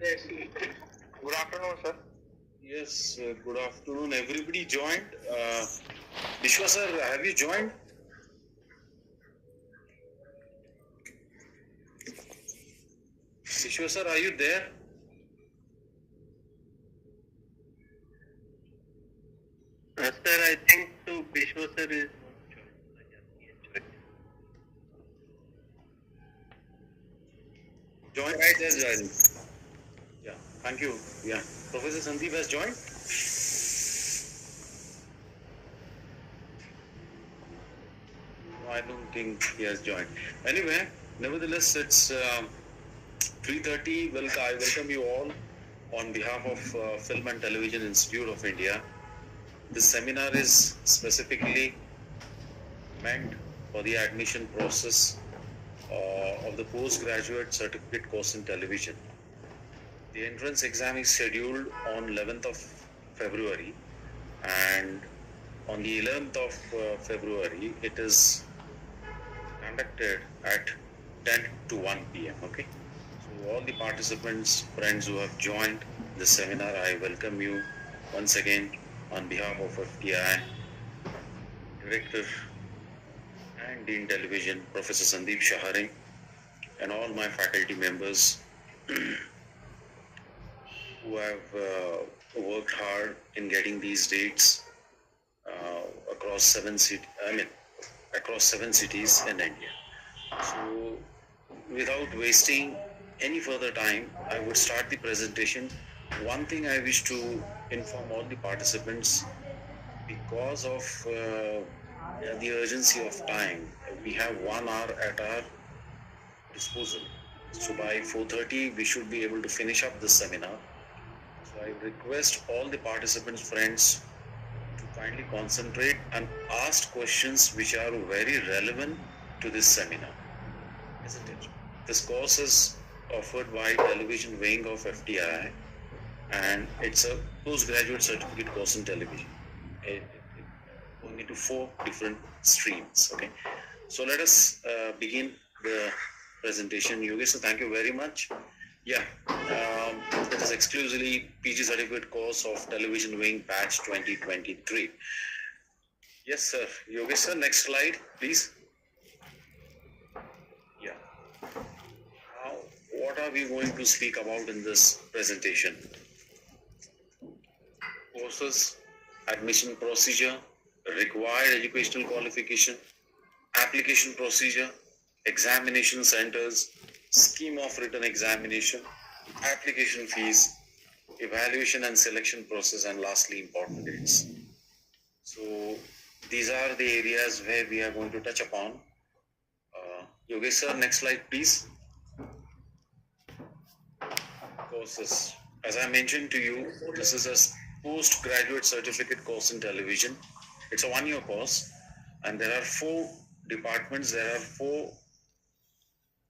Yes. Good afternoon, sir. Yes, good afternoon. Everybody joined. Vishwa sir, have you joined? Vishwa sir, are you there? Sir, I think so. Vishwa sir is Joined. Right, has joined. Yeah, thank you. Yeah, Professor Sandeep has joined. No, I don't think he has joined. Anyway, nevertheless, it's 3:30. I welcome you all on behalf of Film and Television Institute of India. This seminar is specifically meant for the admission process of the postgraduate certificate course in television. The entrance exam is scheduled on 11th of February, and on the 11th of February it is conducted at 10 to 1 p.m. Okay, so all the participants, friends who have joined the seminar, I welcome you once again on behalf of FTI Director and Dean Television, Professor Sandeep Shaharing, and all my faculty members who have worked hard in getting these dates across seven cities in India. So, without wasting any further time, I would start the presentation. One thing I wish to inform all the participants, because of the urgency of time, we have 1 hour at our disposal. So by 4:30, we should be able to finish up this seminar. So I request all the participants, friends, to kindly concentrate and ask questions which are very relevant to this seminar, isn't it? This course is offered by Television Wing of FTI, and it's a postgraduate certificate course in television. Going into 4 different streams. Okay, so let us begin the presentation. Yogesh, so thank you very much. Yeah, it is exclusively PG certificate course of Television Wing batch 2023. Yes, sir. Yogesh, sir, next slide, please. Yeah. Now, what are we going to speak about in this presentation? Courses, admission procedure, required educational qualification, application procedure, examination centers, scheme of written examination, application fees, evaluation and selection process, and lastly, important dates. So these are the areas where we are going to touch upon. Yogesh sir, next slide, please. Courses. As I mentioned to you, this is a postgraduate certificate course in television. It's a 1-year course, and there are 4 departments. There are 4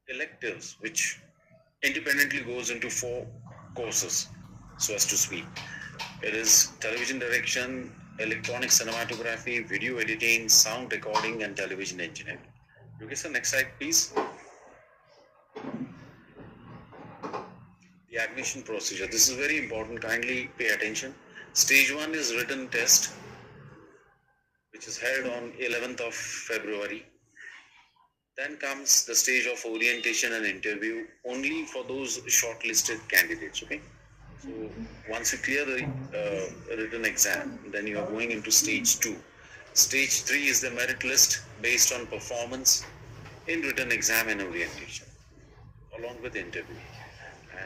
electives which independently goes into 4 courses, so as to speak. It is television direction, electronic cinematography, video editing, sound recording, and television engineering. Okay, sir, next slide, please. The admission procedure. This is very important. Kindly pay attention. Stage 1 is written test, which is held on 11th of February. Then comes the stage of orientation and interview, only for those shortlisted candidates. Okay. So once you clear the written exam, then you are going into stage 2. Stage 3 is the merit list based on performance in written exam and orientation, along with interview.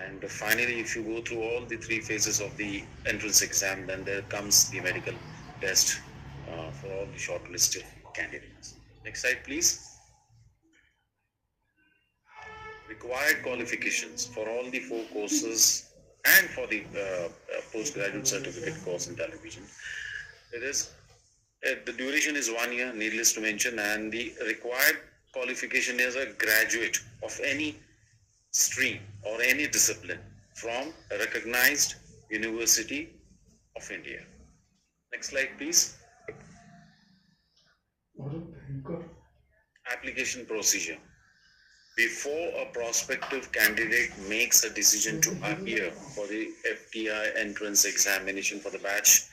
And finally, if you go through all the 3 phases of the entrance exam, then there comes the medical test for all the shortlisted candidates. Next slide, please. Required qualifications for all the 4 courses and for the postgraduate certificate course in television. It is the duration is 1 year, needless to mention, and the required qualification is a graduate of any stream or any discipline from a recognized University of India. Next slide, please. Application procedure. Before a prospective candidate makes a decision to appear for the FTI entrance examination for the batch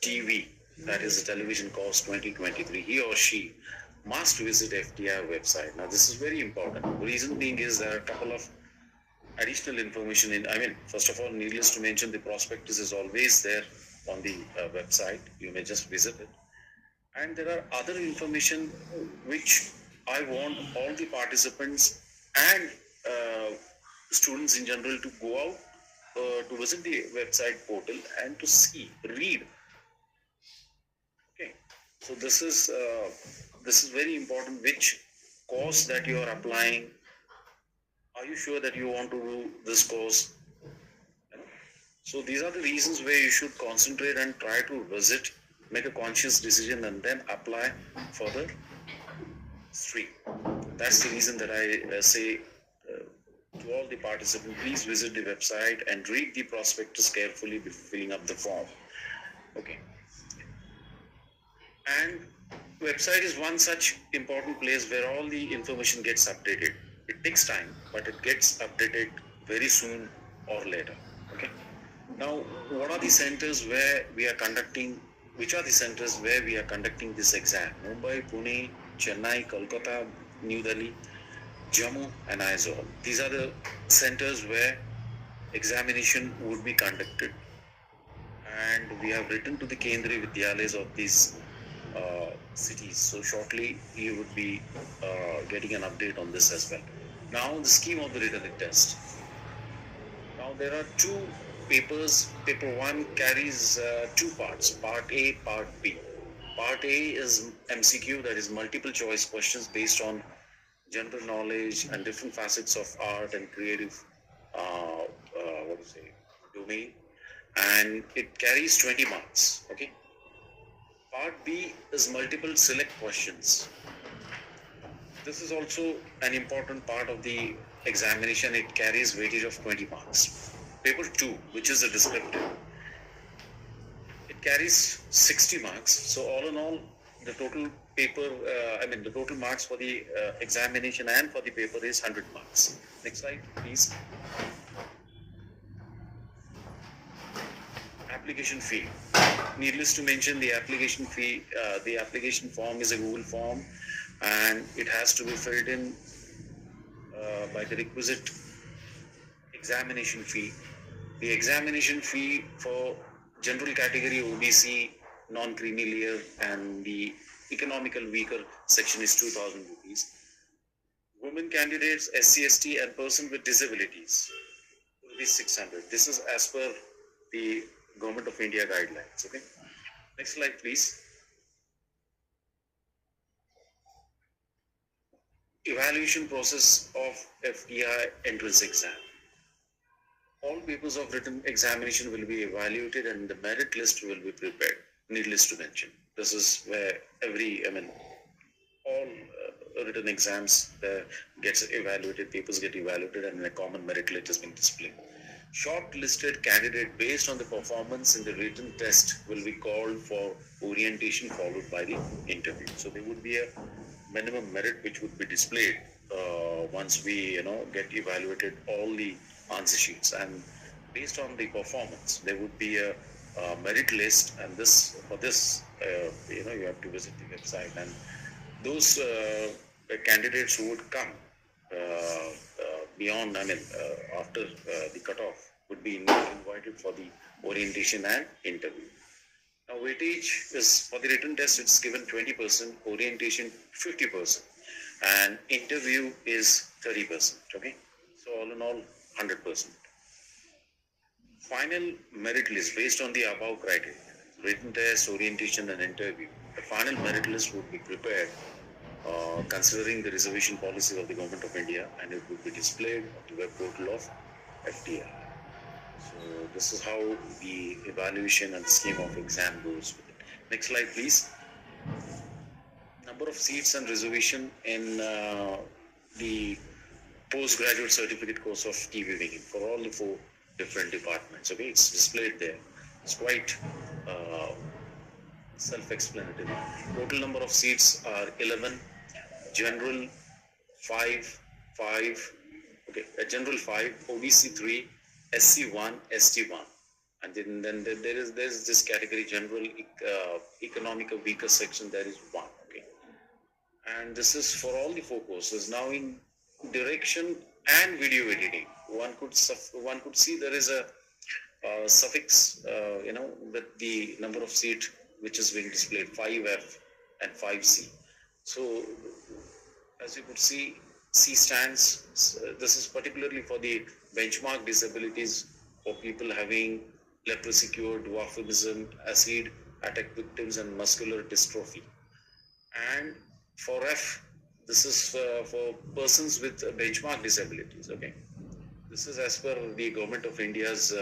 TV, that is the television course 2023, he or she must visit FTI website. Now this is very important. The reason being is there are a couple of additional information first of all, needless to mention, the prospectus is always there on the website. You may just visit it. And there are other information which I want all the participants and students in general to go out to visit the website portal and to see, read. Okay, so this is very important. Which course that you are applying? Are you sure that you want to do this course? So these are the reasons where you should concentrate and try to visit, make a conscious decision, and then apply for the stream. That's the reason that I say to all the participants, please visit the website and read the prospectus carefully before filling up the form. Okay. And website is one such important place where all the information gets updated. It takes time, but it gets updated very soon or later. Okay. Now, what are the centers where we are conducting? Which are the centers where we are conducting this exam? Mumbai, Pune, Chennai, Kolkata, New Delhi, Jammu, and Aizawl. These are the centers where examination would be conducted, and we have written to the Kendriya Vidyalayas of these cities. So shortly you would be getting an update on this as well. Now the scheme of the written test. Now there are two papers. Paper 1 carries two parts, Part A, Part B. Part A is MCQ, that is multiple choice questions based on general knowledge and different facets of art and creative domain, and it carries 20 marks. Okay. Part B is multiple select questions. This is also an important part of the examination. It carries weightage of 20 marks. Paper 2, which is the descriptive, it carries 60 marks. So all in all, the total paper, the total marks for the examination and for the paper is 100 marks. Next slide, please. Application fee. Needless to mention, the application fee, the application form is a Google form, and it has to be filled in by the requisite examination fee. The examination fee for general category OBC, non-creamy layer, and the economical weaker section is 2,000 rupees. Women candidates, SC, ST, and person with disabilities will be 600. This is as per the Government of India guidelines. Okay. Next slide, please. Evaluation process of FTI entrance exam. All papers of written examination will be evaluated and the merit list will be prepared. Needless to mention, this is where all written exams gets evaluated, papers get evaluated, and a common merit list is being displayed. Shortlisted candidate based on the performance in the written test will be called for orientation, followed by the interview. So there would be a minimum merit which would be displayed once we get evaluated all the answer sheets, and based on the performance there would be a merit list, and for this you have to visit the website, and those candidates who would come beyond, after the cutoff would be invited for the orientation and interview. Now weightage is for the written test, it's given 20%, orientation 50%, and interview is 30%. Okay, so all in all 100%. Final merit list based on the above criteria: written test, orientation, and interview. The final merit list would be prepared considering the reservation policy of the Government of India, and it would be displayed on the web portal of FTI. So this is how the evaluation and the scheme of exam goes with it. Next slide, please. Number of seats and reservation in the postgraduate certificate course of TV winging for all the 4 different departments. Okay, it's displayed there. It's quite self-explanatory. Total number of seats are 11, general 5, 5, okay, a general 5, OBC 3, SC 1, ST 1. And then there's this category general economic weaker section, there is 1. Okay. And this is for all the 4 courses. Now in direction and video editing, one could see there is a suffix, with the number of seat which is being displayed, 5F and 5C. So as you could see, C stands, this is particularly for the benchmark disabilities for people having leprosy cure, dwarfism, acid attack victims and muscular dystrophy. And for F, this is for persons with benchmark disabilities. Okay, this is as per the Government of India's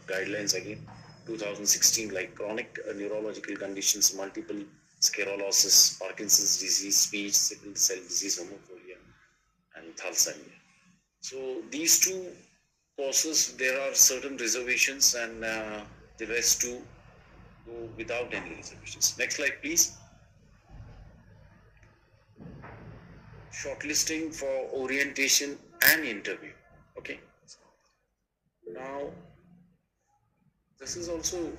guidelines again, 2016, like chronic neurological conditions, multiple sclerosis, Parkinson's disease, speech, sickle cell disease, hemophilia, and thalassemia. So these 2 courses, there are certain reservations, and the rest 2 go without any reservations. Next slide, please. Shortlisting for orientation and interview. Okay. Now, this is also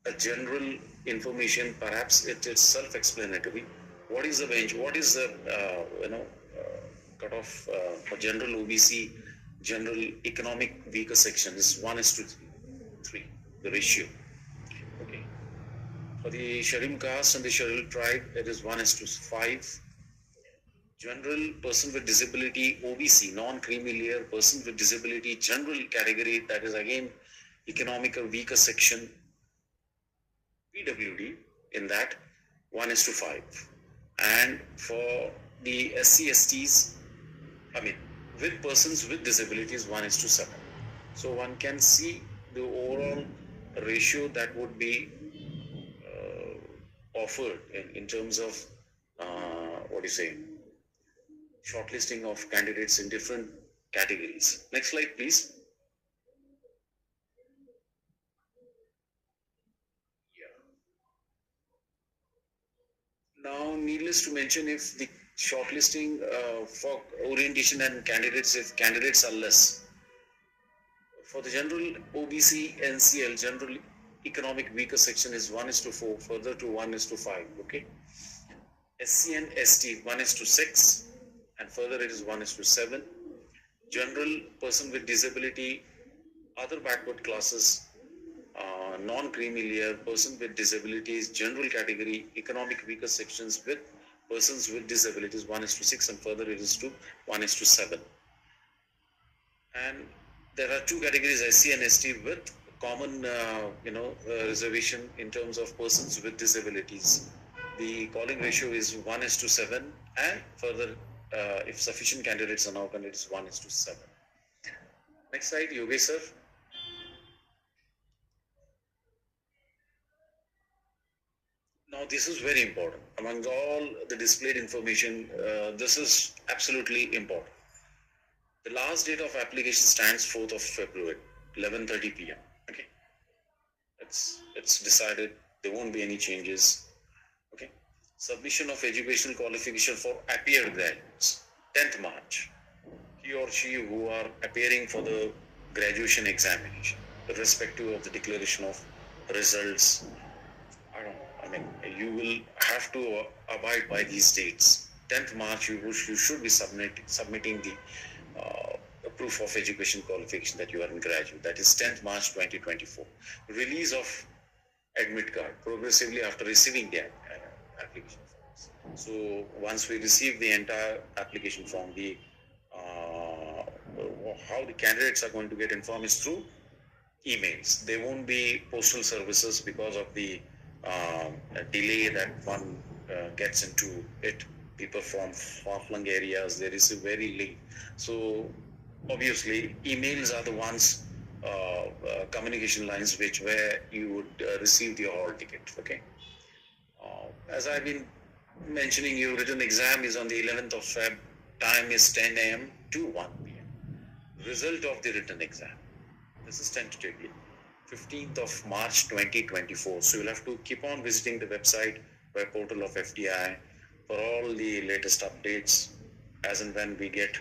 a general information. Perhaps it is self-explanatory. What is the bench? What is the cutoff for general OBC, general economic weaker section is 1:3, the ratio. Okay. For the scheduled caste and the scheduled tribe, it is 1:5. General person with disability, OBC, non-creamy layer, person with disability, general category, that is again economical weaker section, PWD, in that 1:5. And for the SC/STs, with persons with disabilities, 1:7. So one can see the overall ratio that would be offered in terms of shortlisting of candidates in different categories. Next slide, please. Yeah. Now, needless to mention, if the shortlisting for orientation and candidates, if candidates are less, for the general OBC NCL, general economic weaker section is 1:4, further to 1:5. Okay. SC and ST 1:6. And further it is 1:7. General person with disability, other backward classes, non-creamy layer, person with disabilities, general category, economic weaker sections with persons with disabilities, 1:6, and further it is to 1:7. And there are 2 categories, SC and ST, with common reservation in terms of persons with disabilities. The calling ratio is 1:7, and further if sufficient candidates are now candidates, 1:7. Next slide, Yogesh sir. Now this is very important. Among all the displayed information, this is absolutely important. The last date of application stands 4th of February, 11:30 p.m. Okay, it's decided. There won't be any changes. Okay. Submission of educational qualification for appeared graduates, 10th March. He or she who are appearing for the graduation examination, irrespective of the declaration of results. You will have to abide by these dates. 10th March, you should be submitting the proof of education qualification that you are in graduate. That is 10th March 2024. Release of admit card progressively after receiving the application forms. So once we receive the entire application form, how the candidates are going to get informed is through emails. There won't be postal services because of the delay that one gets into it. People from far-flung areas, they receive very late. So obviously emails are the ones, communication lines where you would receive your hall ticket. Okay. As I've been mentioning, your written exam is on the 11th of Feb. Time is 10 a.m. to 1 p.m. Result of the written exam. This is tentatively 15th of March 2024. So you'll have to keep on visiting the website, web portal of FTI, for all the latest updates as and when we get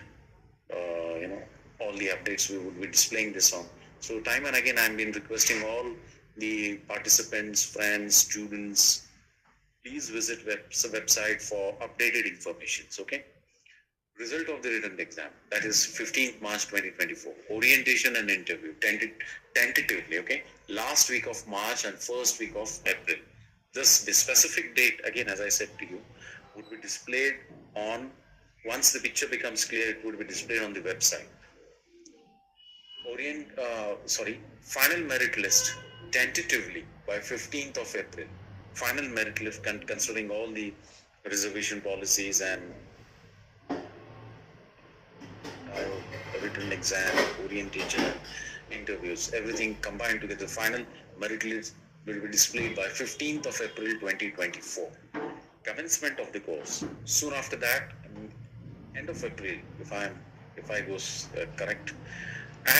all the updates. We would be displaying this on. So time and again, I've been requesting all the participants, friends, students, please visit website for updated information. Okay. Result of the written exam, that is 15th March 2024. Orientation and interview, tentatively, okay? Last week of March and first week of April. The specific date, again, as I said to you, would be displayed on, once the picture becomes clear, it would be displayed on the website. Final merit list, tentatively by 15th of April. Final merit list considering all the reservation policies and written exam, orientation, interviews, everything combined together. Final merit list will be displayed by 15th of April 2024. Commencement of the course. Soon after that, end of April, if I was correct,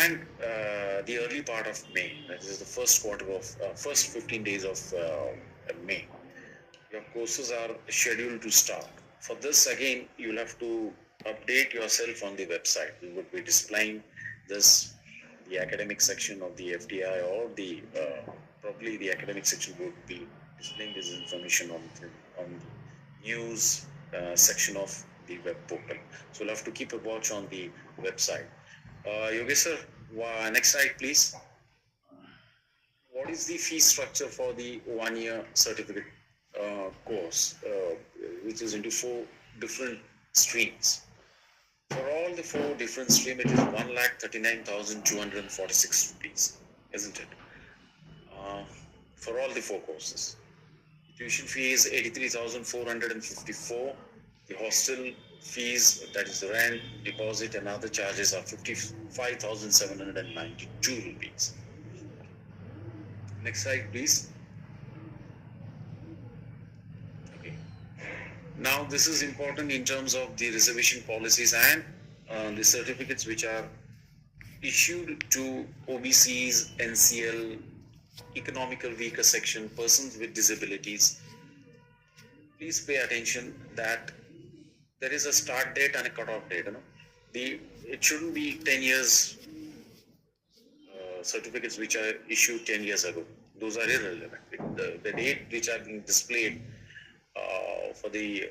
and the early part of May. That is the first quarter of first 15 days of May. Your courses are scheduled to start. For this, again, you'll have to update yourself on the website. We would be displaying this, the academic section of the FTI, or the probably the academic section would be displaying this information on the news section of the web portal. So you'll have to keep a watch on the website. Yogesh sir, next slide please. What is the fee structure for the 1-year certificate course, which is into 4 different streams? For all the 4 different streams, it is 1,39,246 rupees, isn't it? For all the 4 courses. The tuition fee is 83,454. The hostel fees, that is the rent, deposit and other charges, are 55,792 rupees. Next slide, please. Okay. Now, this is important in terms of the reservation policies and the certificates which are issued to OBCs, NCL, economical weaker section, persons with disabilities. Please pay attention that there is a start date and a cutoff date. It shouldn't be 10 years certificates which are issued 10 years ago. Those are irrelevant. The date which are being displayed for the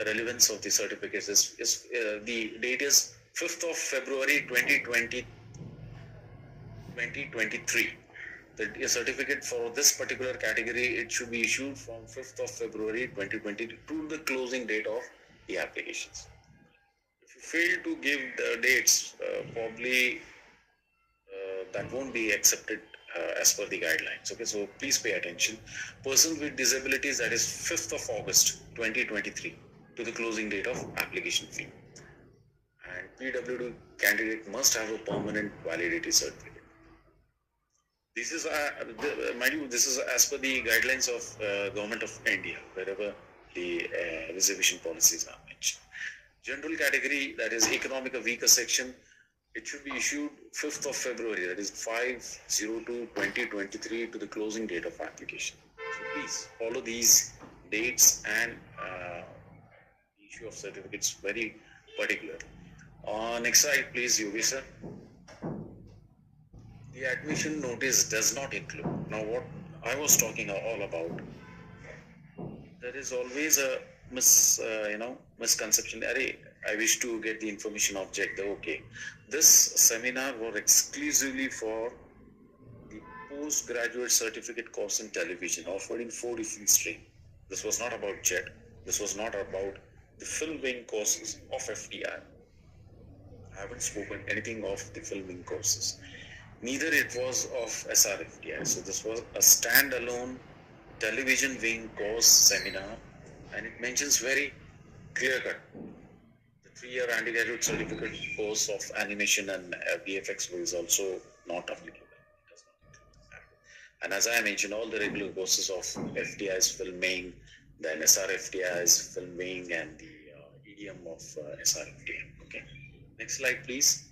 relevance of the certificates is the date is 5th of February 2023. The certificate for this particular category, it should be issued from 5th of February 2020 to the closing date of the applications. If you fail to give the dates, probably that won't be accepted as per the guidelines. Okay, so please pay attention. Persons with disabilities, that is 5th of August 2023 to the closing date of application fee. And PWD candidate must have a permanent validity certificate. This is, mind you, this is as per the guidelines of Government of India, wherever the reservation policies are mentioned. General category, that is economic weaker section, it should be issued 5th of February, that is 5/02/2023 to the closing date of application. So please follow these dates and issue of certificates very particular. Next slide, please, Yogi sir. The admission notice does not include. Now, what I was talking all about, there is always a misconception. I wish to get the information object. Okay, this seminar was exclusively for the postgraduate certificate course in television, offered in 4 different streams. This was not about JET. This was not about the filming courses of FTI. I haven't spoken anything of the filming courses. Neither it was of SRFTI. So this was a standalone television wing course seminar, and it mentions very clear cut. The 3-year undergraduate certificate course of animation and VFX is also not applicable. It does not include that. And as I mentioned, all the regular courses of FTI's filming, then SRFTI's filming, and the EDM of SRFTI. Okay. Next slide, please.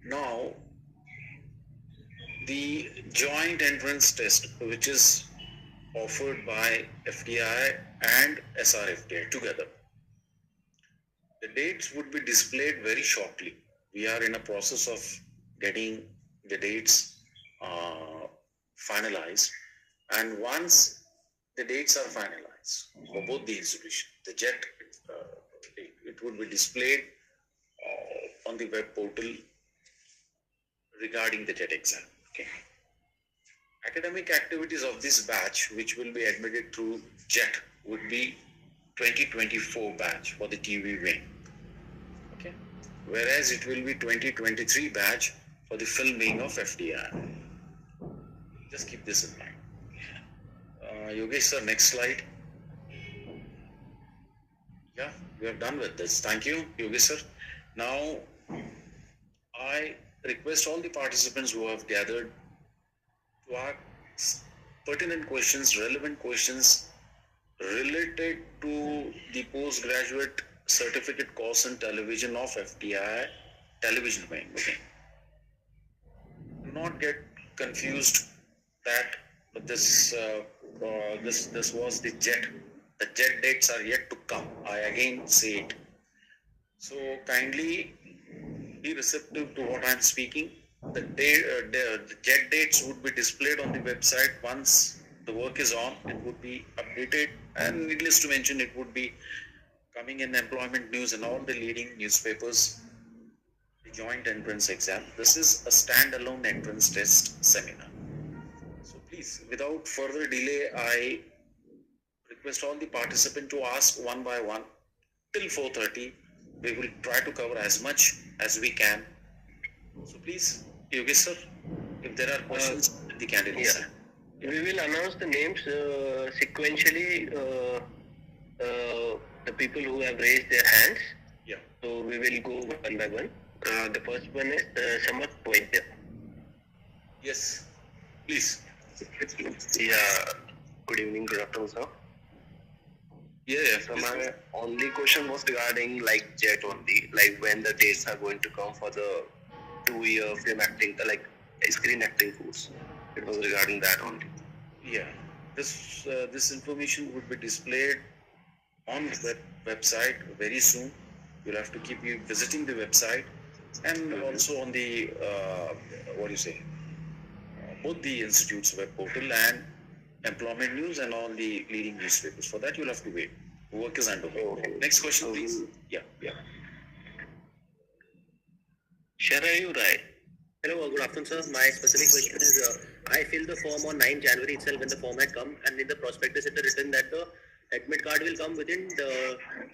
Now, the joint entrance test, which is offered by FTI and SRFTI together. The dates would be displayed very shortly. We are in a process of getting the dates finalized, and once the dates are finalized for both the institutions, the JET, it would be displayed on the web portal regarding the JET exam. Okay. Academic activities of this batch, which will be admitted through JET, would be 2024 batch for the TV wing. Okay. Whereas it will be 2023 batch for the film wing of FTI. Just keep this in mind. Yogesh sir, next slide. Yeah, we are done with this. Thank you, Yogesh sir. Now, I request all the participants who have gathered to ask pertinent questions, relevant questions related to the postgraduate certificate course in television of FTI television wing. Okay. Do not get confused that this was the JET. The JET dates are yet to come. I again say it. So kindly be receptive to what I am speaking. The JET dates would be displayed on the website once the work is on. It would be updated, and needless to mention, it would be coming in employment news and all the leading newspapers. The joint entrance exam. This is a standalone entrance test seminar. So please, without further delay, I request all the participants to ask one by one till 4:30. We will try to cover as much as we can. So please, Yogesh sir, if there are questions, the candidates. Yeah. We will announce the names sequentially. The people who have raised their hands. Yeah. So we will go one by one. The first one is Samat Pointer. Yes, please. Yeah. Good evening, good afternoon, sir. Yeah. So my only question was regarding like JET only, like when the dates are going to come for the 2-year film acting, like screen acting course. It was regarding that only. Yeah. This information would be displayed on the website very soon. You'll have to keep visiting the website, and also on the both the institute's web portal and employment news and all the leading newspapers. For that, you'll have to wait. Work is underway. Okay. Next question, please. Yeah. Sharayu Rai. Hello, good afternoon, sir. My specific question is, I filled the form on 9 January itself when the form had come, and in the prospectus it is written that the admit card will come within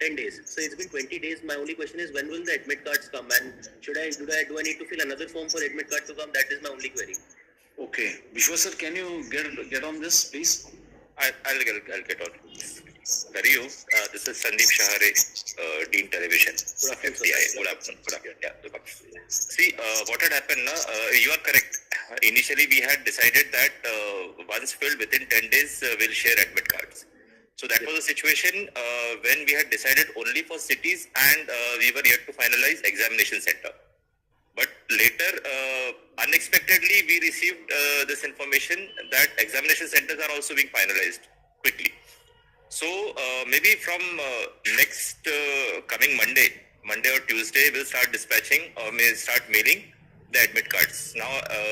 10 days. So it's been 20 days. My only question is, when will the admit cards come, and do I need to fill another form for admit card to come? That is my only query. Okay. Vishwa sir, can you get on this, please? I'll get on. Very this is Sandeep Shahare, Dean Television. Good afternoon, FTI. Good afternoon. Yeah. See, what had happened, you are correct. Initially, we had decided that once filled within 10 days, we'll share admit cards. So that was the situation when we had decided only for cities, and we were yet to finalize examination center. But later, unexpectedly, we received this information that examination centers are also being finalized quickly. So maybe from next coming Monday or Tuesday, we'll start dispatching or may start mailing the admit cards. Now,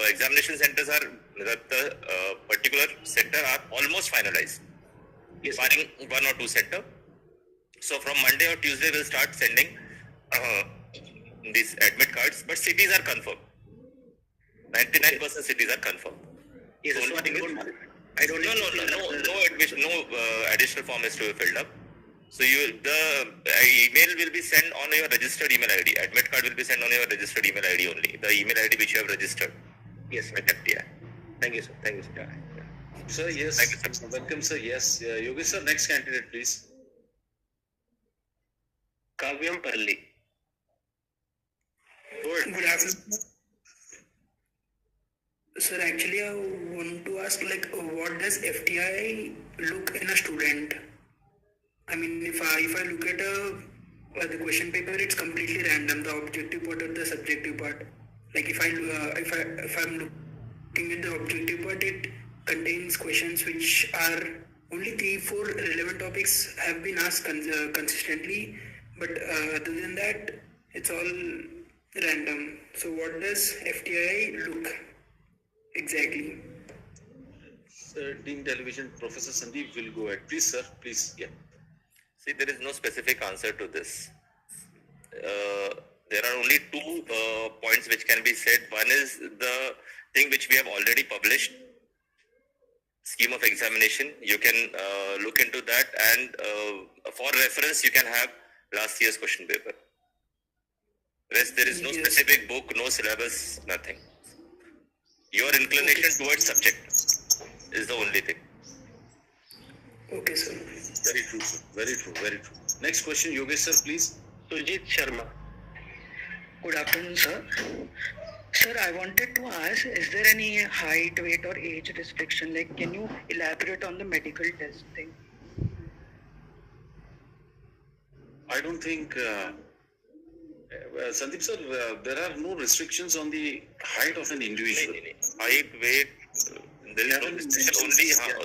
examination centers are, the particular center are almost finalized, barring 1 or 2 center. So from Monday or Tuesday, we'll start sending these admit cards, but cities are confirmed. 99% cities are confirmed. Yes, so so I don't no admission, no additional form is to be filled up. So the email will be sent on your registered email ID. Admit card will be sent on your registered email ID only. The email ID which you have registered. Yes, with FTI. Thank you, sir. Yeah. Sir, yes. Thank you, sir. Welcome, sir. Yes. Yogesh sir, next candidate, please. Kavyam Parli. Good afternoon. Sir, actually, I want to ask, what does FTI look in a student? I mean, if I look at the question paper, it's completely random. The objective part or the subjective part. Like if I'm looking at the objective part, it contains questions which are only 3-4 relevant topics have been asked consistently, but other than that, it's all random. So what does FTI look exactly? Dean Television, Professor Sandeep will go ahead. Please, sir, please. Yeah. See, there is no specific answer to this. There are only two points which can be said. One is the thing which we have already published, scheme of examination. You can look into that, and for reference, you can have last year's question paper. Rest, there is no specific book, no syllabus, nothing. Your inclination towards subject is the only thing. Okay, sir. Very true, sir. Very true, very true. Next question, Yogesh, sir, please. Sujit Sharma. Good afternoon, sir. Sir, I wanted to ask, is there any height, weight or age restriction? Like, can you elaborate on the medical test thing? I don't think, Sandeep sir, there are no restrictions on the height of an individual. Height, weight, there is no restriction.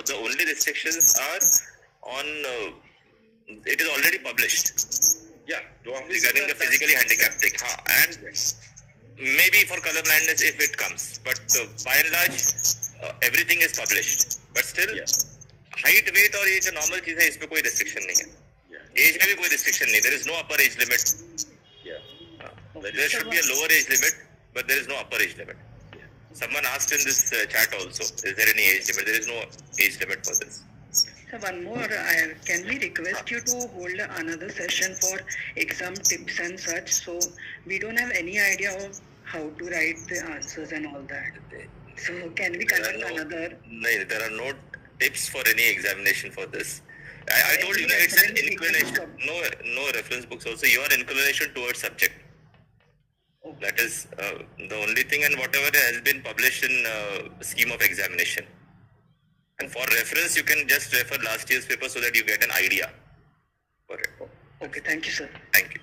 The only restrictions are on, it is already published. Yeah, Regarding the physically handicapped thing. And maybe for color blindness if it comes. But by and large, everything is published. But still, height, weight और ये जो normal चीज़ है इसमें कोई restriction नहीं है. Age में भी कोई restriction नहीं. There is no upper age limit. There should be a lower age limit, but there is no upper age limit. Someone asked in this chat also, is there any age limit? There is no age limit for this. So one more, can we request you to hold another session for exam tips and such? So we don't have any idea of how to write the answers and all that. So can we conduct another? No, there are no tips for any examination for this. I told you that it's an inclination. No reference books also. Your inclination towards subject. That is the only thing, and whatever has been published in scheme of examination. And for reference, you can just refer last year's paper so that you get an idea for it. Okay, thank you, sir. Thank you.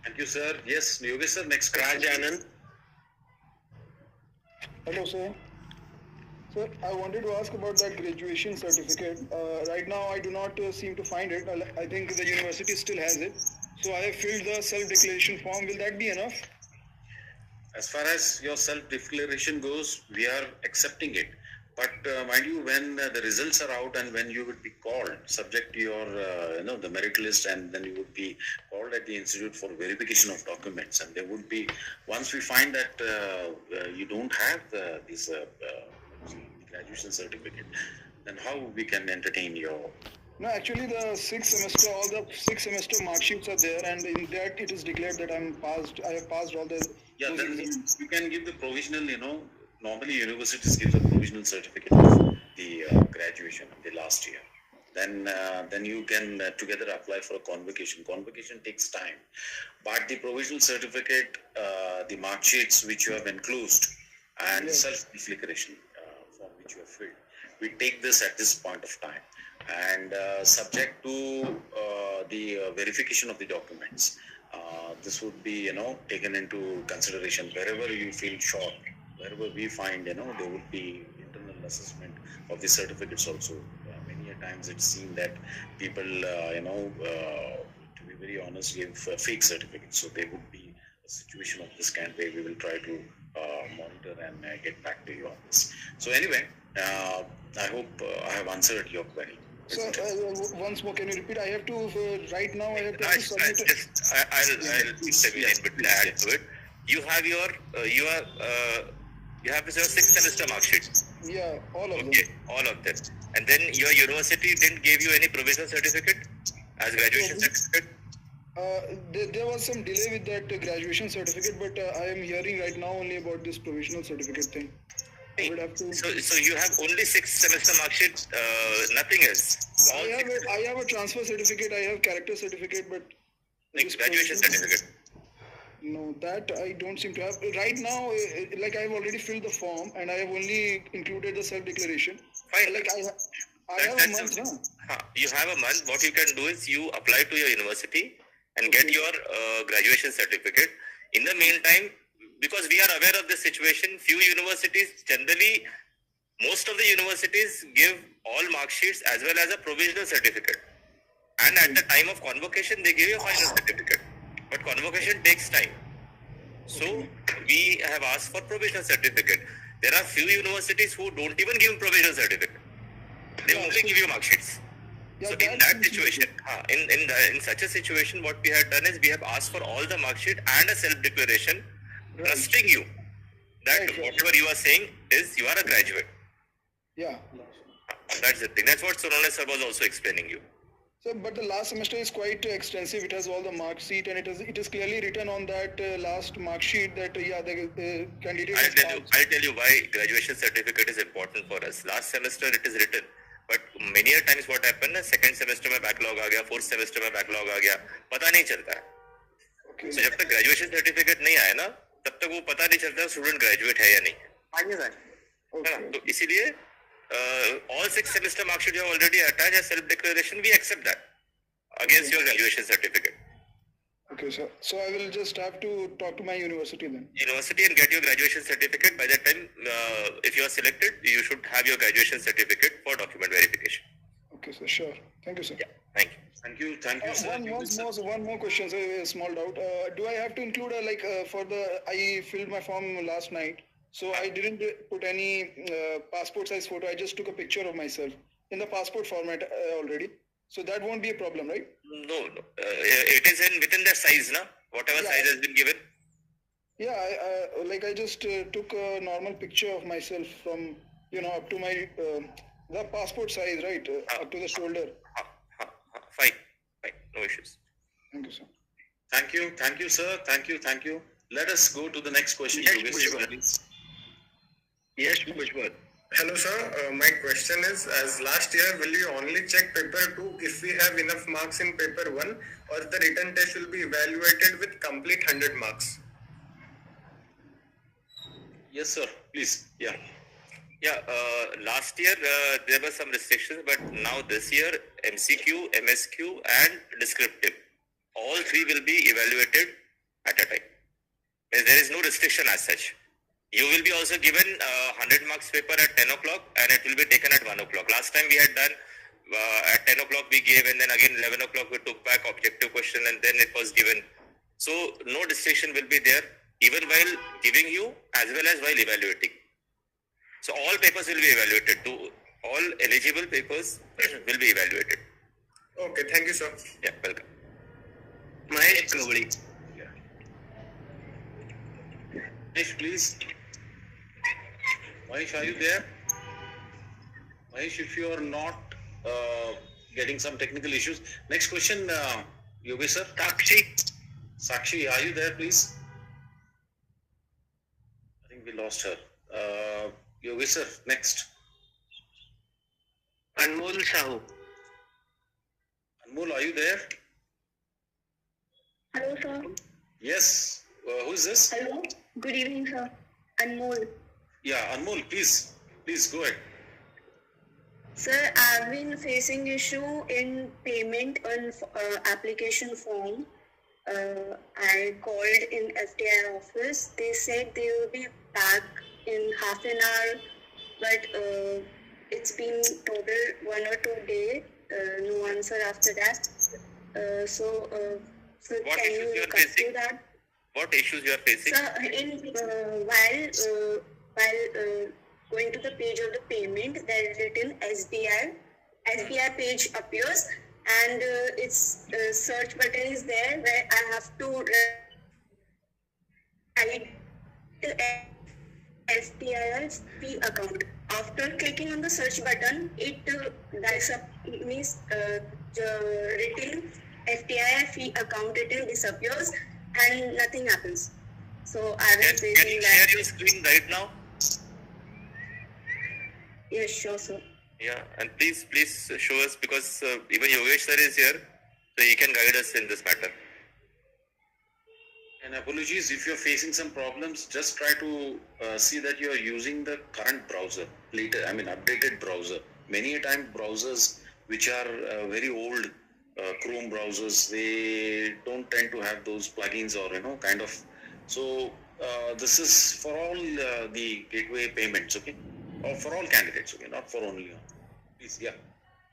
Thank you, sir. Yes, Yogesh sir, next question. Rajanand. Hello, sir. Sir, I wanted to ask about that graduation certificate. Right now, I do not seem to find it. I think the university still has it. So I have filled the self-declaration form. Will that be enough? As far as your self-declaration goes, we are accepting it. But mind you, when the results are out and when you would be called, subject to your, the merit list, and then you would be called at the institute for verification of documents. And there would be, once we find that you don't have this graduation certificate, then how we can entertain your... No, actually the sixth semester, all the sixth semester mark sheets are there, and in that it is declared that I have passed all the... Yeah, then you can give the provisional, normally universities give the provisional certificate of the graduation of the last year. Then you can together apply for a convocation. Convocation takes time, but the provisional certificate, the mark sheets which you have enclosed, and self-declaration form which you have filled, we take this at this point of time, and subject to the verification of the documents. This would be, taken into consideration wherever you feel short, wherever we find, there would be internal assessment of the certificates also. Many a times it's seen that people, to be very honest, give fake certificates. So there would be a situation of this kind where we will try to monitor and get back to you on this. So anyway, I hope I have answered your query. So once more, can you repeat? I have to right now. I have to I'll submit. intervene but add to it. You have your sixth semester mark sheet. Yeah, all of them. Okay, all of them. And then your university didn't give you any provisional certificate as graduation certificate? There was some delay with that graduation certificate, but I am hearing right now only about this provisional certificate thing. I would have to... So you have only sixth semester mark sheet, nothing else. I have a transfer certificate, I have character certificate, but... Graduation certificate. No, that I don't seem to have. Right now, like I have already filled the form and I have only included the self-declaration. Fine. Like I have a month now. You have a month. What you can do is you apply to your university and get your graduation certificate. In the meantime, because we are aware of this situation, few universities generally most of the universities give all mark sheets as well as a provisional certificate. And at the time of convocation, they give you a final certificate. But convocation takes time. So we have asked for provisional certificate. There are few universities who don't even give provisional certificate. They only give you mark sheets. So in that situation, in such a situation, what we have done is we have asked for all the mark sheet and a self-declaration, trusting you that whatever you are saying is you are a graduate. Yeah. That's the thing. That's what Sonone sir was also explaining you. So, but the last semester is quite extensive. It has all the mark sheet, and it is clearly written on that last mark sheet that the candidate. I'll tell you why graduation certificate is important for us. Last semester it is written, but many a times what happened है second semester में backlog आ गया, fourth semester में backlog आ गया, पता नहीं चलता है. Okay. So जब तक graduation certificate नहीं आया ना, तब तक वो पता नहीं चलता student graduate है या नहीं. Okay. तो इसीलिए all 6 semester mark sheet you have already attached as self declaration. We accept that against your graduation certificate. Okay, sir. So I will just have to talk to my university then. University and get your graduation certificate. By that time, if you are selected, you should have your graduation certificate for document verification. Okay, sir.Ure. Thank you, sir. Yeah. Thank you. Thank you, sir. One more question, sir. A small doubt. Do I have to include I filled my form last night, so I didn't put any passport size photo. I just took a picture of myself in the passport format already. So that won't be a problem, right? No. It is within the size, na? Whatever size has been given. Yeah, I just took a normal picture of myself from up to my the passport size, right, up to the shoulder. Fine. No issues. Thank you, sir. Thank you, sir. Thank you. Let us go to the next question. Yes, Bhujbal. Hello sir, my question is, as last year, will you only check paper 2 if we have enough marks in paper 1, or the written test will be evaluated with complete 100 marks? Yes sir, please. Yeah. Last year there were some restrictions, but now this year MCQ, MSQ and descriptive, all 3 will be evaluated at a time. There is no restriction as such. You will be also given 100 marks paper at 10 o'clock and it will be taken at 1 o'clock. Last time we had done at 10 o'clock we gave, and then again 11 o'clock we took back objective question and then it was given. So no restriction will be there even while giving you as well as while evaluating. So all papers will be evaluated. All eligible papers will be evaluated. Okay, thank you sir. Yeah, welcome. Mahesh Kavadi. Mahesh, please. Mahesh, are you there? Mahesh, if you are not getting some technical issues. Next question, Yogi sir. Sakshi, are you there, please? I think we lost her. Yogi sir, next. Anmol Sahu. Anmol, are you there? Hello, sir. Yes. Who is this? Hello. Good evening, sir. Anmol. Yeah, Anmol, please go ahead. Sir, I've been facing issue in payment on application form. I called in FTi office. They said they will be back in half an hour, but it's been total 1 or 2 days. No answer after that. So can you look up to that? What issues you are facing? Sir, while going to the page of the payment, there is written SBI. SBI page appears, and its search button is there where I have to write FTi-AP account. After clicking on the search button, it means the written FTi-AP account written disappears and nothing happens. So I was facing that. Can you share your screen right now? Yes, sure, sir. Yeah, and please show us, because even Yogesh sir is here, so he can guide us in this matter. And apologies if you're facing some problems, just try to see that you're using the current browser, updated browser. Many a time browsers which are very old, Chrome browsers, they don't tend to have those plugins or So this is for all the gateway payments, okay? Or for all candidates, okay, not for only one. Please, yeah,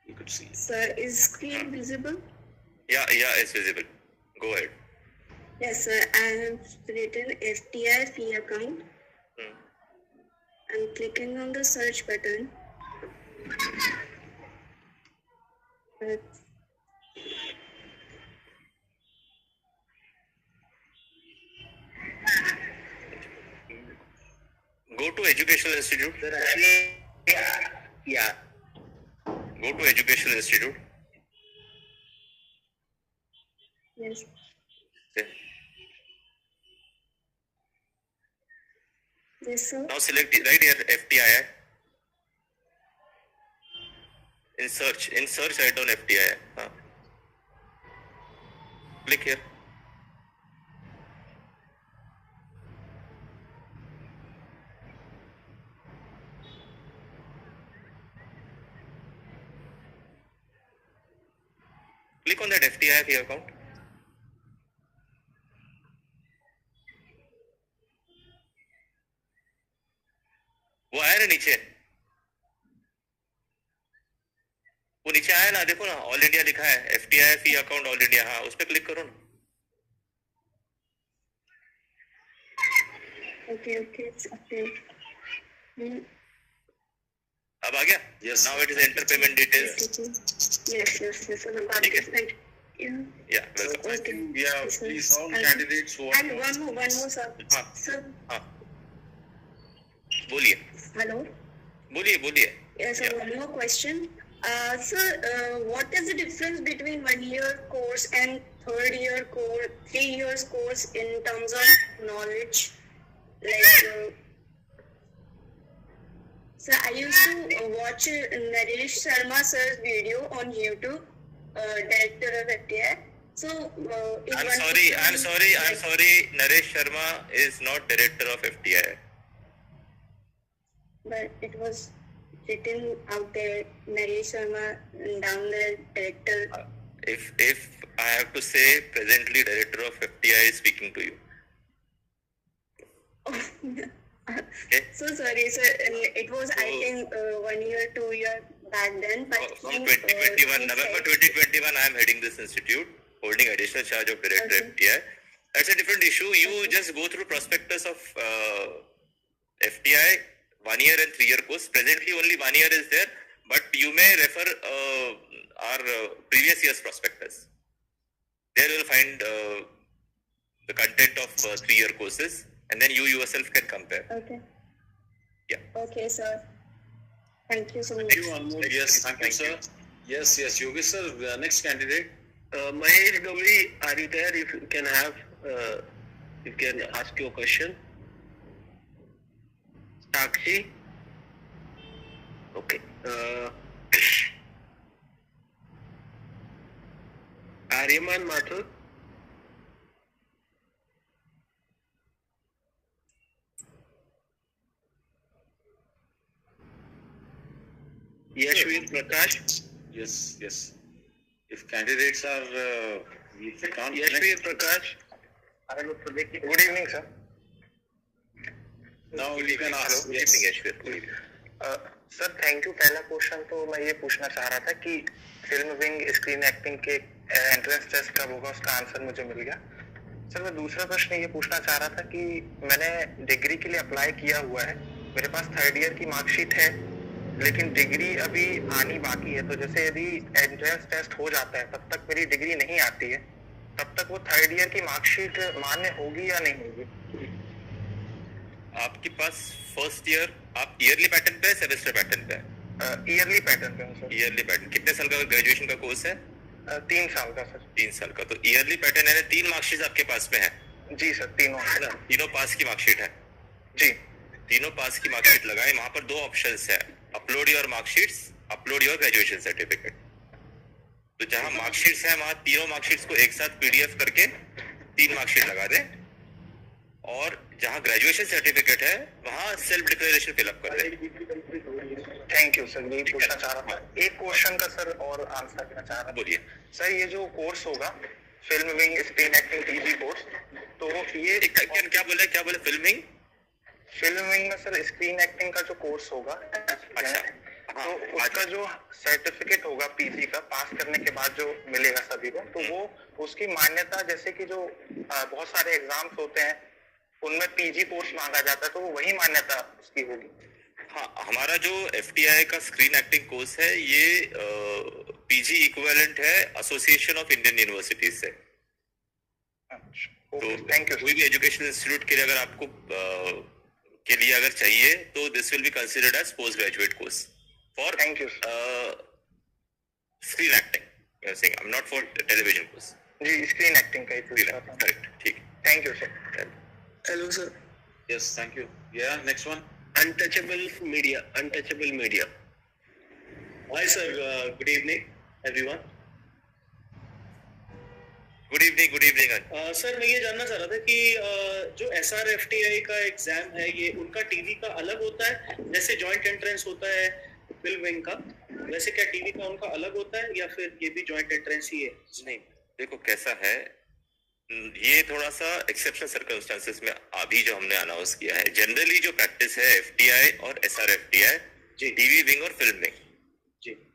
you could see it. Sir, is screen visible? Yeah, it's visible. Go ahead. Yes, sir. I have written FTI fee account. I'm clicking on the search button. Go to educational institute. Sir, actually, yeah. Go to educational institute. Yes. Okay. Yes, sir. Now select right here FTI. In search write down FTI. Click here. Click on that FTi-AP account. वो आया ना नीचे, वो नीचे आया ना, देखो ना ऑल इंडिया लिखा है, FTI फी अकाउंट ऑल इंडिया, हाँ उस पर क्लिक करो ना. Okay, it's okay. अब आ गया? Yes. Now it is enter payment details. Yes. ठीक है? Thank you. Yeah, welcome. I think, yeah, please, all candidates who are... And one more, sir. हाँ. Sir, हाँ. बोलिए. hello. बोलिए. Yes, sir. Yeah. One more question. Sir, what is the difference between 1 year course and 3rd year course, 3 years course in terms of knowledge? Like, sir, I used to watch Naresh Sharma sir's video on YouTube, director of FTI. So, I'm sorry. Naresh Sharma is not director of FTI. But it was written out there, Naresh Sharma, down there, director. If I have to say, presently director of FTI is speaking to you. Okay. So sorry, sir. It was, I think, 1 year, 2 year back then. But From 2021, November 2021, I am heading this institute, holding additional charge of director FTI. That's a different issue. You just go through prospectus of FTI, 1 year and 3 year course. Presently, only 1 year is there, but you may refer our previous year's prospectus. There you will find the content of 3 year courses, and then you yourself can compare. Okay. Yeah. Okay, sir. Thank you so much. Yes, thank you, sir. Yes, Yogesh sir, next candidate. Mahesh Gowri, are you there? If you can have, you can ask your question. Sakshi. Okay. Aryaman Mathur. Yashveer Prakash. Yes. If candidates are, if they can't Yashveer Prakash. Good evening, sir. now you can ask. Good evening, Yashveer. Good evening. Sir thank you. पहला question तो मैं ये पूछना चाह रहा था कि film wing screen acting के एंट्रेंस टेस्ट कब होगा, उसका आंसर मुझे मिल गया. सर मैं दूसरा प्रश्न ये पूछना चाह रहा था कि मैंने डिग्री के लिए अप्लाई किया हुआ है, मेरे पास 3rd ईयर की मार्कशीट है, लेकिन डिग्री अभी आनी बाकी है. तो जैसे यदि एंट्रेंस टेस्ट हो जाता है तब तक मेरी डिग्री नहीं आती है, तब तक वो 3rd ईयर की मार्कशीट मान्य होगी या नहीं होगी? आपके पास फर्स्ट ईयर, आप ईयरली पैटर्न पे है, सेमेस्टर पैटर्न पे है? ईयरली पैटर्न पे हूँ सर. Yearly pattern. कितने साल का ग्रेजुएशन का कोर्स है? 3 साल का सर. 3 साल का. तो ईयरली पैटर्न है, 3 मार्कशीट आपके पास में है? जी सर, तीनों है ना. तीनों पास की मार्कशीट है जी. तीनों पास की मार्कशीट लगाए. वहां पर 2 ऑप्शंस है, upload your marksheets, upload your graduation certificate. तो जहां मार्कशीट्स है वहां तीनों मार्कशीट्स को एक साथ पीडीएफ करके 3 मार्कशीट लगा दें, और जहां ग्रेजुएशन सर्टिफिकेट है वहां सेल्फ डिक्लेरेशन फिलअप कर दें. Thank you sir. यही पूछना चाह रहा था. एक क्वेश्चन का सर और आंसर देना चाह रहा था. बोलिए सर ये जो कोर्स होगा film wing screen acting PG course, तो ये क्या बोले फिल्मिंग फिल्मिंग में सर स्क्रीन एक्टिंग का जो कोर्स होगा, अच्छा, तो उसका जो सर्टिफिकेट होगा पीजी का पास करने के बाद जो मिलेगा सभी को, तो वो उसकी मान्यता, जैसे कि जो बहुत सारे एग्जाम्स होते हैं उनमें पीजी कोर्स मांगा जाता है, तो वो वही मान्यता उसकी होगी। हाँ, हमारा जो FTI का स्क्रीन एक्टिंग कोर्स है ये पीजी इक्विवेलेंट है एसोसिएशन ऑफ इंडियन यूनिवर्सिटीज से। तो थैंक यू। कोई भी एजुकेशनल इंस्टीट्यूट के लिए अगर आपको के लिए अगर चाहिए तो this will be considered as post graduate course for thank you screen acting. I am not for television course. जी, स्क्रीन एक्टिंग का ही पूछ रहा था। करेक्ट, ठीक। Thank you sir. Hello, sir. Yes, thank you. Yeah, next one. Untouchable media. Untouchable media. Hi sir. Good evening, everyone. Good evening. Sir मैं ये जानना चाह रहा था कि जो SRFTI का एग्जाम है ये उनका टीवी का अलग होता है, जैसे जॉइंट एंट्रेंस होता है फिल्म विंग का, वैसे क्या टीवी का उनका अलग होता है या फिर ये भी जॉइंट एंट्रेंस ही है? नहीं, देखो कैसा है, ये थोड़ा सा एक्सेप्शनल सर्कमस्टांसेस में अभी जो हमने अनाउंस किया है। जनरली जो प्रैक्टिस है FTI और SRFTI, टीवी विंग और फिल्म विंग,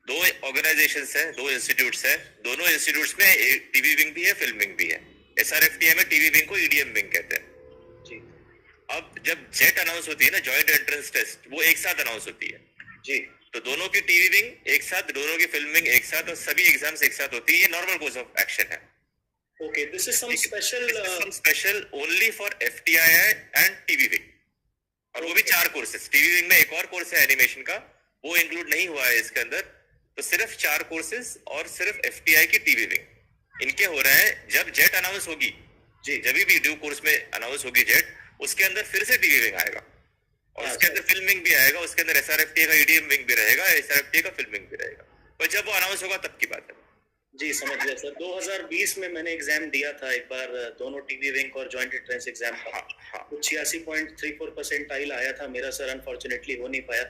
दो ऑर्गेनाइजेशंस हैं, दो इंस्टीट्यूट्स हैं, दोनों इंस्टीट्यूट्स में टीवी विंग भी है, फिल्म विंग भी है। SRFTI में टीवी विंग को EDM विंग कहते हैं जी। अब जब जेट अनाउंस होती है ना, जॉइंट एंट्रेंस टेस्ट, वो एक साथ अनाउंस होती है जी। तो दोनों की टीवी विंग एक साथ, दोनों की फिल्म विंग एक साथ, और सभी एग्जाम्स एक साथ होती है। ये नॉर्मल कोर्स ऑफ एक्शन है। Okay, this is some special only for FTI and TV wing, और वो भी 4 कोर्सेस। टीवी विंग में एक और कोर्स है एनिमेशन का, वो इंक्लूड नहीं हुआ है इसके अंदर। तो सिर्फ 4 कोर्सेस और सिर्फ FTI की टीवी विंग इनके हो रहे हैं। जब जेट अनाउंस होगी जी, जब भी ड्यू कोर्स में अनाउंस होगी जेट, उसके अंदर फिर से टीवी विंग आएगा और उसके अंदर फिल्म विंग भी आएगा, उसके अंदर SRFTI का EDM विंग भी रहेगा, SRFTI का फिल्म विंग भी रहेगा। पर जब वो अनाउंस होगा तब की बात है जी। समझ गया सर। 2020 में मैंने एग्जाम दिया था एक बार, दोनों टीवी विंग और जॉइंट एंट्रेंस एग्जाम का। कुछ 86.34% आया था मेरा सर, अनफॉर्चुनेटली हो नहीं पाया।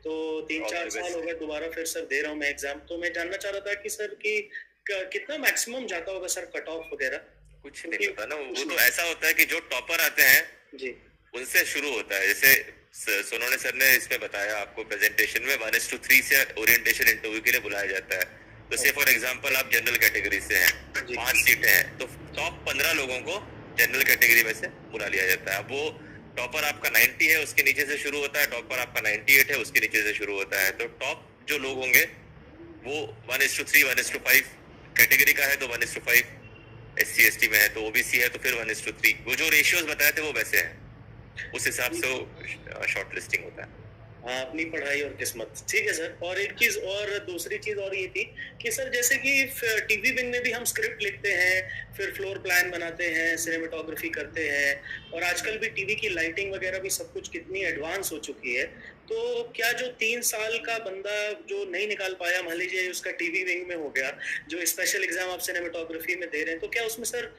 तो 3-4 साल हो गए, दोबारा फिर सर दे रहा हूँ मैं एग्जाम। तो मैं जानना चाह रहा था कि सर कि कितना मैक्सिमम जाता होगा सर कट ऑफ वगैरह? कुछ नहीं पता ना, वो तो ऐसा होता है कि जो टॉपर आते हैं जी उनसे शुरू होता है। जैसे सोनोने सर ने इसमें बताया आपको प्रेजेंटेशन में, 1:3 से ओरिएंटेशन इंटरव्यू के लिए बुलाया जाता है। तो से फॉर एग्जांपल आप जनरल कैटेगरी से हैं, 5 सीटें हैं, तो टॉप 15 लोगों को जनरल कैटेगरी में से बुला लिया जाता है। अब वो टॉपर आपका 90 है, उसके नीचे से शुरू होता है, टॉपर आपका 98 है, उसके नीचे से शुरू होता है। तो टॉप जो लोग होंगे वो 1:3, 1:5 कैटेगरी का है तो 1:5, SC ST में है तो OBC है तो फिर 1:3। वो जो रेशियोज बताए थे वो वैसे हैं, उस हिसाब से शॉर्ट लिस्टिंग होता है। हाँ, अपनी पढ़ाई और किस्मत। ठीक है सर। और एक चीज और, दूसरी चीज और ये थी कि सर जैसे कि टीवी विंग में भी हम स्क्रिप्ट लिखते हैं, फिर फ्लोर प्लान बनाते हैं, सिनेमेटोग्राफी करते हैं, और आजकल भी टीवी की लाइटिंग वगैरह भी सब कुछ कितनी एडवांस हो चुकी है। तो क्या जो 3 साल का बंदा जो नहीं निकाल पाया, मान लीजिए उसका टीवी विंग में हो गया, जो स्पेशल एग्जाम आप सिनेमेटोग्राफी में दे रहे हैं, तो क्या उसमें सर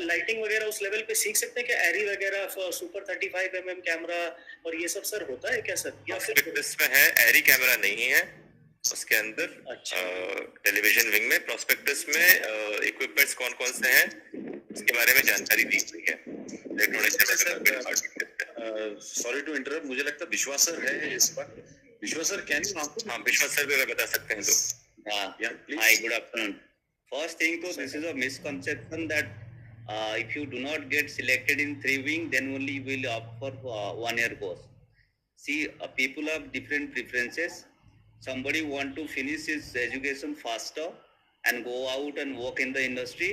लाइटिंग वगैरह उस लेवल पे सीख सकते हैं? क्या एरी वगैरह, सुपर 35mm कैमरा और ये सब सर होता है क्या सर? या फिर इसमें है एरी कैमरा नहीं है उसके अंदर। अच्छा, टेलीविजन विंग में प्रोस्पेक्टस में इक्विपमेंट्स कौन कौन से हैं इसके बारे में जानकारी दी हुई है। सॉरी टू इंटरप्ट, मुझे लगता है विश्वास सर है इस पर। विश्वास सर कैन यू? हाँ, विश्वास सर भी अगर बता सकते हैं तो। Hi, good afternoon. First thing, so this is a misconception that if you do not get selected in 3 wing, then only you will opt for 1 year course. See, people have different preferences. Somebody want to finish his education faster and go out and work in the industry.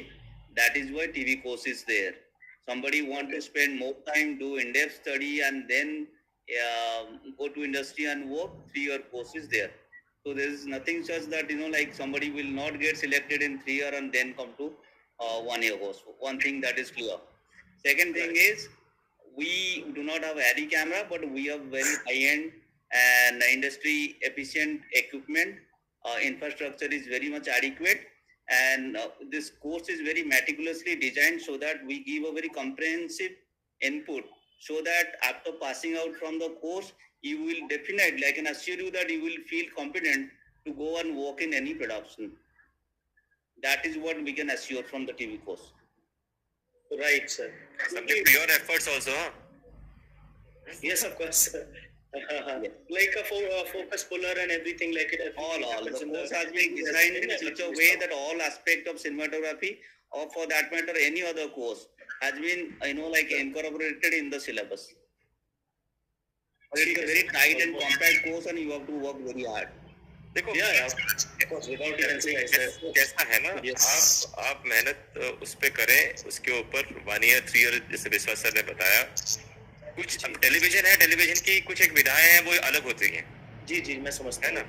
That is why TV course is there. Somebody want to spend more time, do in-depth study, and then go to industry and work. 3-year course is there. So there is nothing such that, like somebody will not get selected in 3 year and then come to 1 year course. One thing that is clear. Second thing is, we do not have ARRI camera, but we have very high-end and industry efficient equipment. Infrastructure is very much adequate, and this course is very meticulously designed so that we give a very comprehensive input, so that after passing out from the course, you will definitely, I can assure you that you will feel confident to go and work in any production. That is what we can assure from the TV course. Right, sir. Subject to your efforts also, huh? Yes, of course. Like a focus puller and everything, like it. All. The course has been designed in such a way that all aspect of cinematography, or for that matter, any other course, has been, like incorporated in the syllabus. It's a very tight and compact course, and you have to work very hard. देखो कैसा है ना, आप मेहनत उस पे करें, उसके ऊपर 1 year 3 year, जैसे विश्वास सर ने बताया, कुछ अब टेलीविजन है, टेलीविजन की कुछ एक विधाएं हैं वो अलग होती हैं। जी मैं समझता है ना,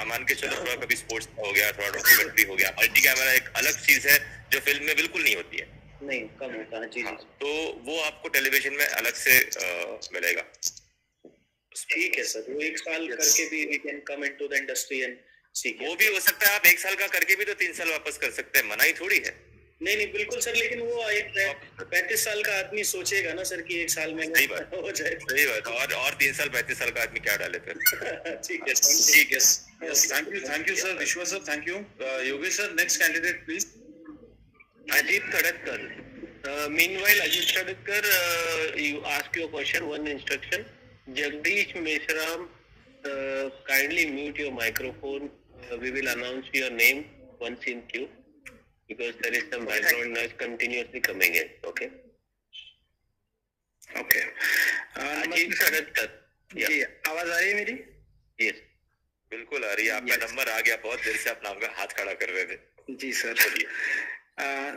मान के चलो थोड़ा कभी स्पोर्ट्स हो गया, थोड़ा डॉक्यूमेंट्री हो गया, मल्टी कैमरा एक अलग चीज है जो फिल्म में बिल्कुल नहीं होती है, नहीं कम होता है। जी तो वो आपको टेलीविजन में अलग से मिलेगा। ठीक है सर, वो 1 साल करके भी we can come into the industry and सीख। वो भी हो सकता है, आप 1 साल का करके भी तो 3 साल वापस कर सकते हैं, मनाही थोड़ी है। नहीं बिल्कुल सर, लेकिन वो 35 साल का आदमी सोचेगा ना सर कि 1 साल में सही बात हो जाए। सही बात, और 3 साल 35 साल का आदमी क्या डाले फिर। ठीक है थैंक यू सर, विश्वास sir, thank you. Yogesh sir, next candidate please. Ajit Tadatkar. Meanwhile, Ajit Tadatkar, you ask your question, one instruction. Jagdish Meshram, kindly mute your microphone. We will announce your name once in queue because there is some background noise continuously coming in. Okay. Okay. Ajit Tadatkar. जी आवाज आ रही है मेरी? Yes. बिल्कुल आ रही है, आपका number आ गया, बहुत देर से आप नाम का हाथ खड़ा कर रहे थे। जी सर।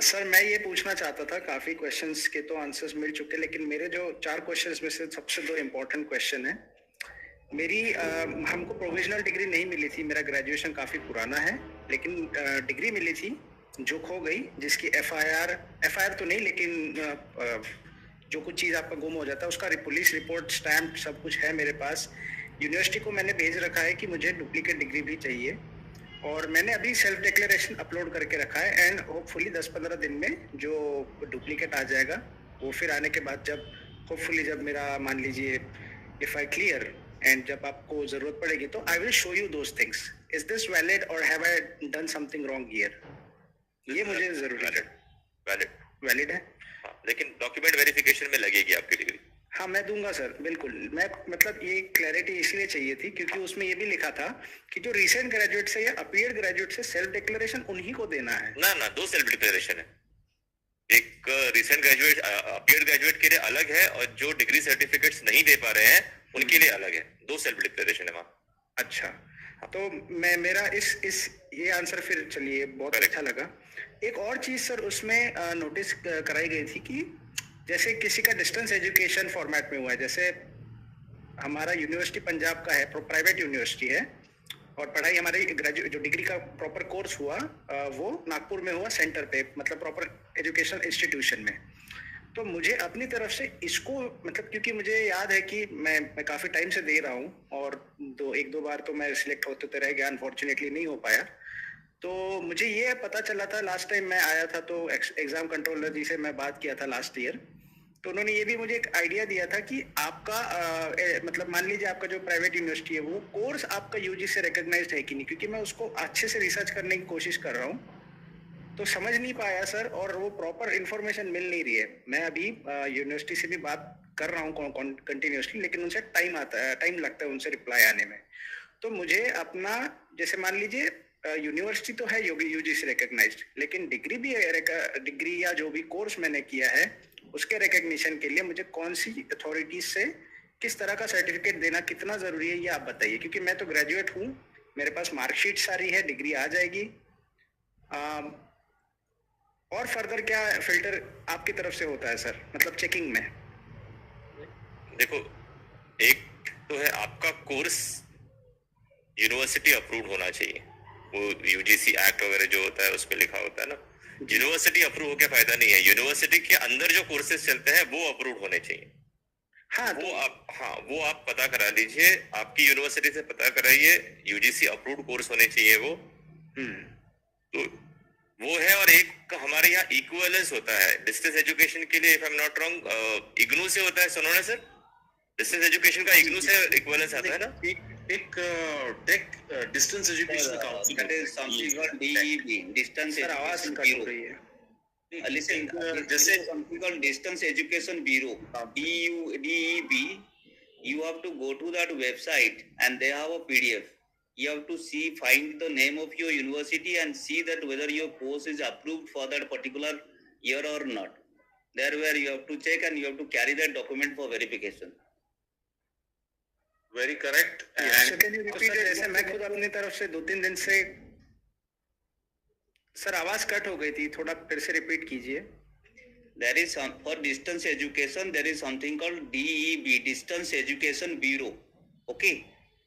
सर मैं ये पूछना चाहता था, काफी क्वेश्चंस के तो आंसर्स मिल चुके, लेकिन मेरे जो 4 क्वेश्चंस में से सबसे 2 इम्पोर्टेंट क्वेश्चन है। मेरी हमको प्रोविजनल डिग्री नहीं मिली थी, मेरा ग्रेजुएशन काफी पुराना है, लेकिन डिग्री मिली थी जो खो गई, जिसकी एफआईआर तो नहीं, लेकिन जो कुछ चीज़ आपका गुम हो जाता है उसका पुलिस रिपोर्ट, स्टैम्प, सब कुछ है मेरे पास। यूनिवर्सिटी को मैंने भेज रखा है कि मुझे डुप्लीकेट डिग्री भी चाहिए, और मैंने अभी सेल्फ डिक्लेरेशन अपलोड करके रखा है, एंड होपफुली 10-15 दिन में जो डुप्लीकेट आ जाएगा, वो फिर आने के बाद जब होपफुली जब मेरा मान लीजिए इफ आई क्लियर एंड जब आपको जरूरत पड़ेगी तो I will show you those things. Is this valid और have I done something wrong here? ये मुझे जरूरी है। वैलिड है, लेकिन डॉक्यूमेंट वेरिफिकेशन में लगेगी आपकी डिग्री। हाँ मैं दूंगा सर, बिल्कुल। मैं मतलब ये क्लैरिटी इसलिए चाहिए थी क्योंकि उसमें ये भी लिखा था कि जो रिसेंट ग्रेजुएट से या अपीयर्ड ग्रेजुएट से सेल्फ डिक्लेरेशन उन्हीं को देना है। ना 2 सेल्फ डिक्लेरेशन है, एक रिसेंट ग्रेजुएट अपीयर्ड ग्रेजुएट के लिए अलग है, और जो डिग्री सर्टिफिकेट्स नहीं दे पा रहे हैं उनके लिए अलग है। 2 सेल्फ डिक्लेरेशन है वहाँ। अच्छा, तो मेरा इस ये आंसर फिर चलिए बहुत अच्छा लगा। एक और चीज सर उसमें नोटिस कराई गई थी कि जैसे किसी का डिस्टेंस एजुकेशन फॉर्मेट में हुआ है, जैसे हमारा यूनिवर्सिटी पंजाब का है, प्राइवेट यूनिवर्सिटी है, और पढ़ाई हमारी जो डिग्री का प्रॉपर कोर्स हुआ वो नागपुर में हुआ सेंटर पे, मतलब प्रॉपर एजुकेशन इंस्टीट्यूशन में। तो मुझे अपनी तरफ से इसको मतलब, क्योंकि मुझे याद है कि मैं काफ़ी टाइम से दे रहा हूँ, और 1-2 बार तो मैं सिलेक्ट होते तो रह गया, अनफॉर्चुनेटली नहीं हो पाया। तो मुझे ये पता चला था लास्ट टाइम मैं आया था, तो एग्जाम कंट्रोलर जी से मैं बात किया था लास्ट ईयर, तो उन्होंने ये भी मुझे एक आइडिया दिया था कि आपका मतलब मान लीजिए आपका जो प्राइवेट यूनिवर्सिटी है वो कोर्स आपका यूजी से रिकॉग्नाइज्ड है कि नहीं, क्योंकि मैं उसको अच्छे से रिसर्च करने की कोशिश कर रहा हूँ, तो समझ नहीं पाया सर, और वो प्रॉपर इन्फॉर्मेशन मिल नहीं रही है। मैं अभी यूनिवर्सिटी से भी बात कर रहा हूँ कंटिन्यूसली, लेकिन उनसे टाइम लगता है उनसे रिप्लाई आने में। तो मुझे अपना, जैसे मान लीजिए यूनिवर्सिटी तो है यूजी से रिकॉग्नाइज्ड, लेकिन डिग्री या जो भी कोर्स मैंने किया है उसके रिकॉग्निशन के लिए मुझे कौन सी अथॉरिटीज से किस तरह का सर्टिफिकेट देना कितना जरूरी है, ये आप बताइए, क्योंकि मैं तो ग्रेजुएट हूँ, मेरे पास मार्कशीट सारी है, डिग्री आ जाएगी। और फर्दर क्या फिल्टर आपकी तरफ से होता है सर, मतलब चेकिंग में? देखो, एक तो है आपका कोर्स यूनिवर्सिटी अप्रूव्ड होना चाहिए, वो यूजीसी एक्ट वगैरह जो होता है उसमें लिखा होता है ना। यूनिवर्सिटी अप्रूव होकर फायदा नहीं है, यूनिवर्सिटी के अंदर जो कोर्सेज चलते हैं वो अप्रूव होने चाहिए। वो आप पता करा लीजिए, आपकी यूनिवर्सिटी से पता कराइए, यूजीसी अप्रूव्ड कोर्स होने चाहिए वो। तो वो है, और एक हमारे यहाँ इक्विवेलेंस होता है डिस्टेंस एजुकेशन के लिए, if I am not wrong, IGNOU से होता है, सुनो ना सर, डिस्टेंस एजुकेशन का इग्नू से इक्विवेलेंस आता है ना। एक take distance education council, that is something called DEB, distance education bureau. Listen, जैसे something called distance education bureau, DEB you have to go to that website and they have a PDF. You have to see, find the name of your university and see that whether your course is approved for that particular year or not. There where you have to check and you have to carry that document for verification. Very correct. So can you repeat it? जैसे मैं खुद अपनी तरफ से 2-3 दिन से sir आवाज cut हो गई थी, थोड़ा फिर से रिपीट कीजिए. There is for distance education, there is something called DEB, Distance Education Bureau. Okay,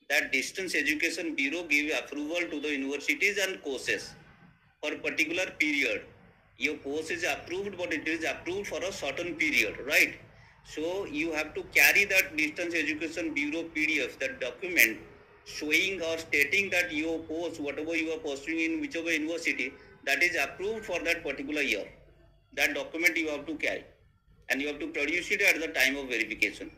that Distance Education Bureau give approval to the universities and courses for particular period. Your course is approved, but it is approved for a certain period, right? So you have to carry that Distance Education Bureau PDF, that document showing or stating that your course, whatever you are pursuing in whichever university, that is approved for that particular year. That document you have to carry and you have to produce it at the time of verification.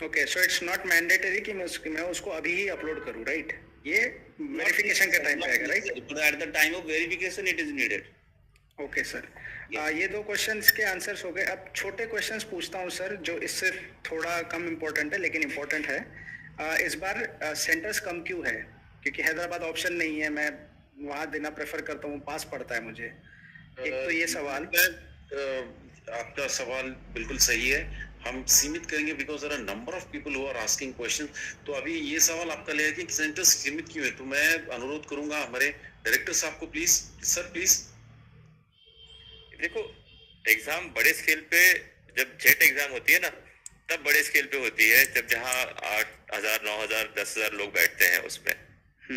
Okay, so it's not mandatory कि मैं उसको अभी ही upload करूँ, right? ये verification का time पे आएगा, right? At the time of verification it is needed. Okay sir, ये 2 क्वेश्चंस के आंसर्स हो गए. अब छोटे क्वेश्चंस पूछता हूँ सर, जो इससे थोड़ा कम इम्पोर्टेंट है लेकिन इम्पोर्टेंट है. इस बार सेंटर्स कम क्यों है? क्योंकि हैदराबाद ऑप्शन नहीं है, मैं वहाँ देना प्रेफर करता हूँ, पास पड़ता है मुझे. एक तो ये सवाल. आपका सवाल बिल्कुल सही है. हम सीमित करेंगे because there are number of people who are asking question. तो अभी ये सवाल आपका लेगा कि सेंटर्स सीमित क्यों है. तो मैं अनुरोध करूंगा हमारे डायरेक्टर साहब को, प्लीज सर प्लीज. देखो, एग्जाम बड़े स्केल पे जब जेट एग्जाम होती है ना, तब बड़े स्केल पे होती है, जब जहाँ 8,000, 9,000, 10,000 लोग बैठते हैं उसमें.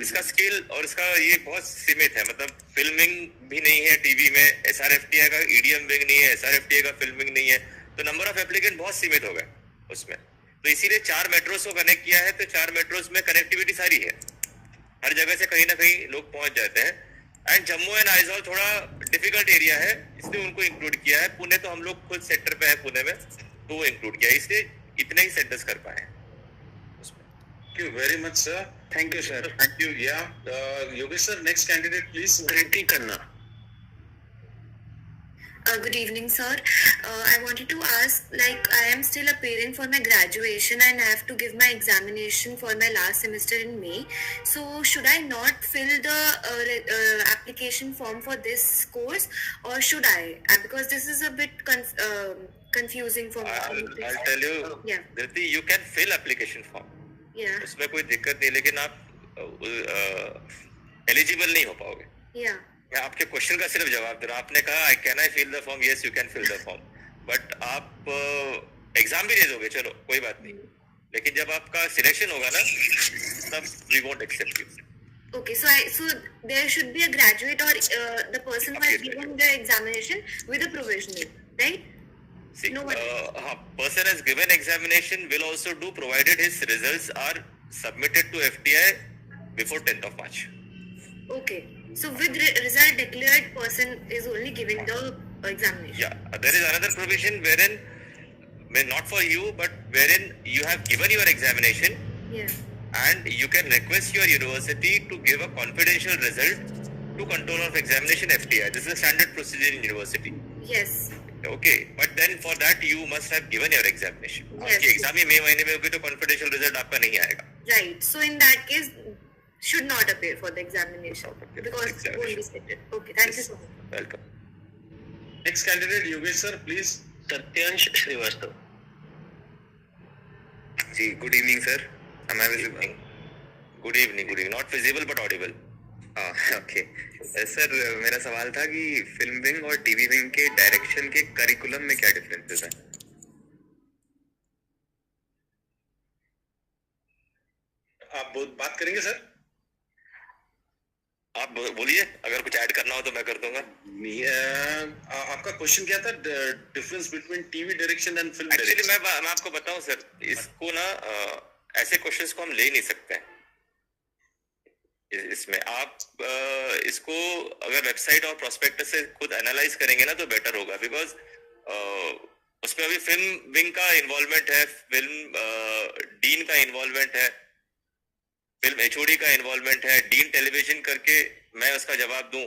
इसका स्केल और इसका ये बहुत सीमित है. मतलब फिल्मिंग भी नहीं है टीवी में, SRFTI का EDM विंग नहीं है, SRFTI का फिल्मिंग नहीं है, तो नंबर ऑफ एप्लीकेंट बहुत सीमित हो गए उसमें. तो इसीलिए 4 मेट्रोस को कनेक्ट किया है. तो 4 मेट्रोस में कनेक्टिविटी सारी है, हर जगह से कहीं ना कहीं लोग पहुंच जाते हैं. एंड जम्मू एंड आइजॉल थोड़ा डिफिकल्ट एरिया है, इसलिए उनको इंक्लूड किया है. पुणे तो हम लोग खुद सेंटर पे है पुणे में, तो वो इंक्लूड किया है, इसलिए इतने ही सेंटर्स कर पाए. Thank you very much, sir. Thank you, sir. Thank you. Yeah, Yogesh sir, next candidate, please. Kriti Khanna. Good evening, sir. I wanted to ask, like, I am still appearing for my graduation and I have to give my examination for my last semester in May. So, should I not fill the application form for this course, or should I? Because this is a bit confusing for me. I'll tell you, Yeah. Dhriti, you can fill application form. Yeah. उसमें कोई दिक्कत नहीं, लेकिन आप eligible नहीं हो पाओगे. Yeah. मैं आपके क्वेश्चन का सिर्फ जवाब दे रहा हूँ. आपने कहा I fill the form, yes you can fill the form, but आप एग्जाम भी दे दोगे, चलो कोई बात नहीं, लेकिन जब आपका सिलेक्शन होगा ना, तब we won't accept you. Okay, so there should be a graduate or the person who has given the examination with a provisional, right? See, No one. Person has given examination will also do, provided his results are submitted to FTI before 10th of March. Okay, so with result declared, person is only giving the examination. Yeah, there is another provision wherein, not for you, but wherein you have given your examination, Yeah. and you can request your university to give a confidential result to controller of examination FTI. This is a standard procedure in university. Yes. Okay, but then for that you must have given your examination. Yes. आपकी exam ही मई महीने में होगी, तो confidential result आपका नहीं आएगा. Right. So in that case, should not appear for the examination because Examination. won't be stated. Okay. Thank you so much. Welcome. Next candidate, Yogesh sir, please. Satyansh Srivastava. जी, good evening, sir. Am I visible? Good evening. Not visible but audible. Okay sir, मेरा सवाल था कि film wing और TV wing के direction के curriculum में क्या डिफरेंसेस हैं? आप बात करेंगे सर? आप बोलिए, अगर कुछ ऐड करना हो तो मैं कर दूंगा. आपका क्वेश्चन क्या था? Difference between TV direction and film direction. Actually मैं आपको बताऊं सर, इसको ना ऐसे क्वेश्चंस को हम ले नहीं सकते हैं. इसमें आप इसको अगर वेबसाइट और प्रोस्पेक्टस से खुद एनालाइज करेंगे ना तो बेटर होगा, बिकॉज उसमें अभी फिल्म विंग का इन्वॉल्वमेंट है, फिल्म डीन का इन्वॉल्वमेंट है, फिल्म HOD का इन्वॉल्वमेंट है. डीन टेलीविजन करके मैं उसका जवाब दूं,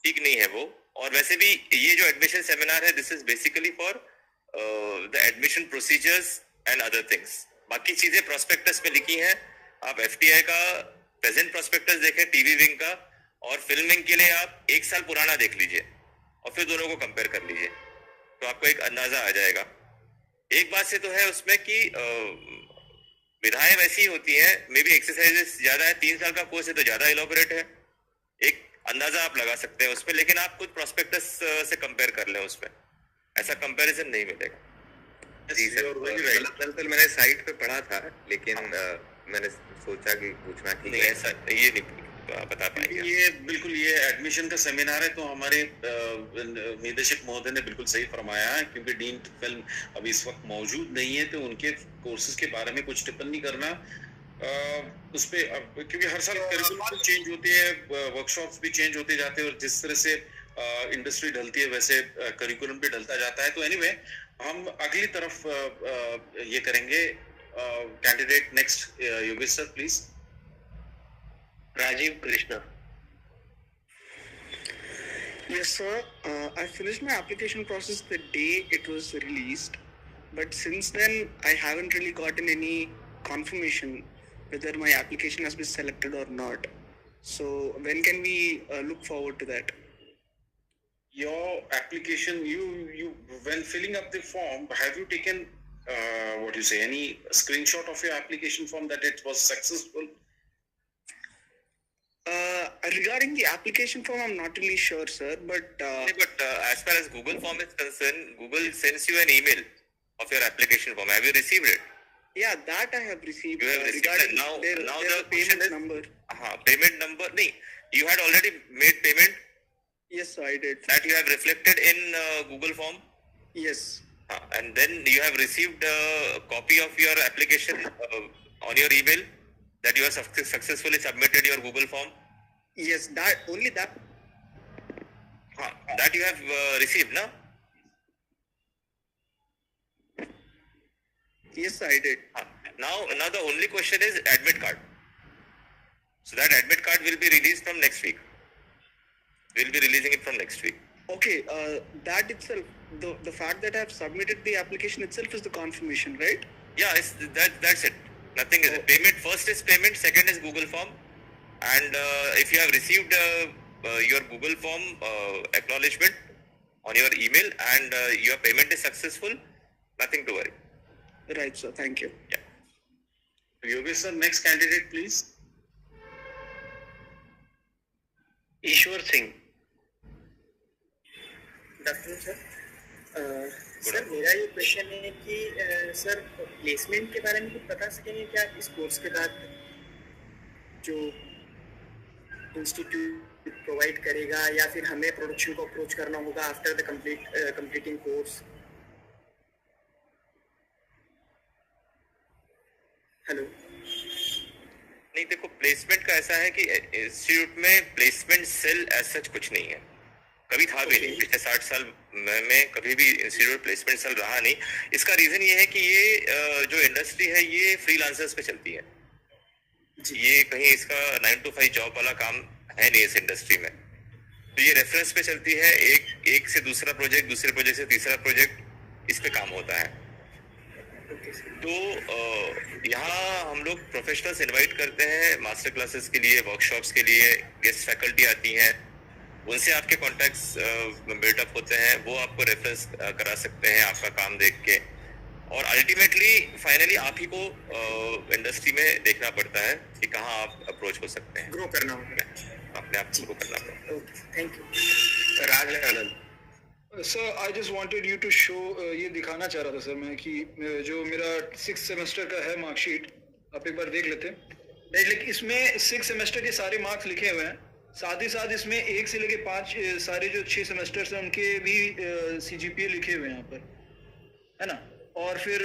ठीक नहीं है वो. और वैसे भी ये जो एडमिशन सेमिनार है, this is basically for the admission procedures and other things. बाकी चीजें प्रोस्पेक्टस में लिखी हैं. आप FTI का प्रेजेंट प्रोस्पेक्टस देखें टीवी विंग का, और फिल्म विंग के लिए आप 1 साल पुराना देख लीजिए और फिर दोनों को कंपेयर कर लीजिए, तो आपको एक अंदाजा आ जाएगा. एक बात से तो है उसमें कि विधाएं वैसी होती हैं, मे बी एक्सरसाइजेस ज्यादा है, 3 साल का कोर्स है तो ज्यादा इलॉबरेट है, एक अंदाजा आप लगा सकते हैं उसमें, लेकिन आप कुछ प्रोस्पेक्टस से कंपेयर कर लें, उसमें ऐसा कंपैरिजन नहीं मिलेगा. जी सर, दरअसल मैंने साइट पे पढ़ा था, लेकिन मैंने सोचा कि पूछना ठीक नहीं, है. ऐसा ये नहीं बता पाएंगे. ये बिल्कुल ये एडमिशन का सेमिनार है, तो हमारे निदेशक महोदय ने बिल्कुल सही फरमाया है, क्योंकि डीन फिल्म अभी इस वक्त मौजूद नहीं है, तो उनके कोर्सेज के बारे में कुछ टिप्पणी करना उस पे, क्योंकि हर साल करिकुलम चेंज होती है, वर्कशॉप्स भी चेंज होते जाते हैं, और जिस तरह से इंडस्ट्री ढलती है वैसे करिकुलम भी ढलता जाता है. तो एनीवे हम अगली तरफ ये करेंगे. Candidate next, Yogesh sir please. Rajiv Krishna. Yes, sir. I finished my application process the day it was released, but since then I haven't really gotten any confirmation whether my application has been selected or not. So when can we look forward to that? Your application, you when filling up the form, have you taken what do you say, any screenshot of your application form that it was successful? Regarding the application form, I'm not really sure, sir. But as far as Google form is concerned, Google sends you an email of your application form. Have you received it? Yeah, that I have received. You have received it. Now the payment number. Payment number. No, you had already made payment. Yes, sir, I did. That you have reflected in Google form. Yes. And then you have received a copy of your application on your email that you have successfully submitted your Google form. Yes, that only that. That you have received, no? Yes, I did. Now the only question is admit card. So that admit card will be released from next week. We'll be releasing it from next week. Okay, that itself, the fact that I have submitted the application itself is the confirmation, right? Yeah, that's it. Nothing is it. Payment, first is payment, second is Google form. And if you have received your Google form acknowledgement on your email and your payment is successful, nothing to worry. Right, sir. Thank you. Yeah. Yogesh sir, next candidate please. Ishwar Singh. Doctor sir, sir मेरा ये question है कि sir placement के बारे में कुछ बता सकेंगे क्या इस कोर्स के बाद जो इंस्टीट्यूट प्रोवाइड करेगा, या फिर हमें प्रोडक्शन को अप्रोच करना होगा after the completing course? Hello. नहीं, देखो प्लेसमेंट का ऐसा है कि इंस्टीट्यूट में प्लेसमेंट सेल एज सच कुछ नहीं है, कभी था भी नहीं. पिछले 60 साल में कभी भी इंस्टीट्यूट प्लेसमेंट सेल रहा नहीं. इसका रीजन ये है कि ये जो इंडस्ट्री है ये फ्रीलांसर्स पे चलती है. ये कहीं इसका 9 to 5 जॉब वाला काम है नहीं इस इंडस्ट्री में. तो ये रेफरेंस पे चलती है, एक से दूसरा प्रोजेक्ट, दूसरे प्रोजेक्ट से तीसरा प्रोजेक्ट, इस पे काम होता है. तो यहाँ हम लोग प्रोफेशनल्स इनवाइट करते हैं मास्टर क्लासेस के लिए, वर्कशॉप्स के लिए, गेस्ट फैकल्टी आती हैं, उनसे आपके कॉन्टैक्ट्स बिल्डअप होते हैं, वो आपको रेफरेंस करा सकते हैं आपका काम देख के. और अल्टीमेटली फाइनली आप ही को इंडस्ट्री में देखना पड़ता है कि कहाँ आप अप्रोच हो सकते हैं. ग्रो करना होगा, अपने आप को करना पड़ता. Thank you. Raj Anand. Sir I just wanted you to show, ये दिखाना चाह रहा था सर मैं कि जो मेरा 6th सेमेस्टर का है मार्कशीट, आप एक बार देख लेते हैं. लेकिन इसमें 6 सेमेस्टर के सारे मार्क्स लिखे हुए हैं, साथ ही साथ इसमें 1 से लेके 5 सारे जो 6 सेमेस्टर्स हैं उनके भी CGPA लिखे हुए हैं यहाँ पर, है ना. और फिर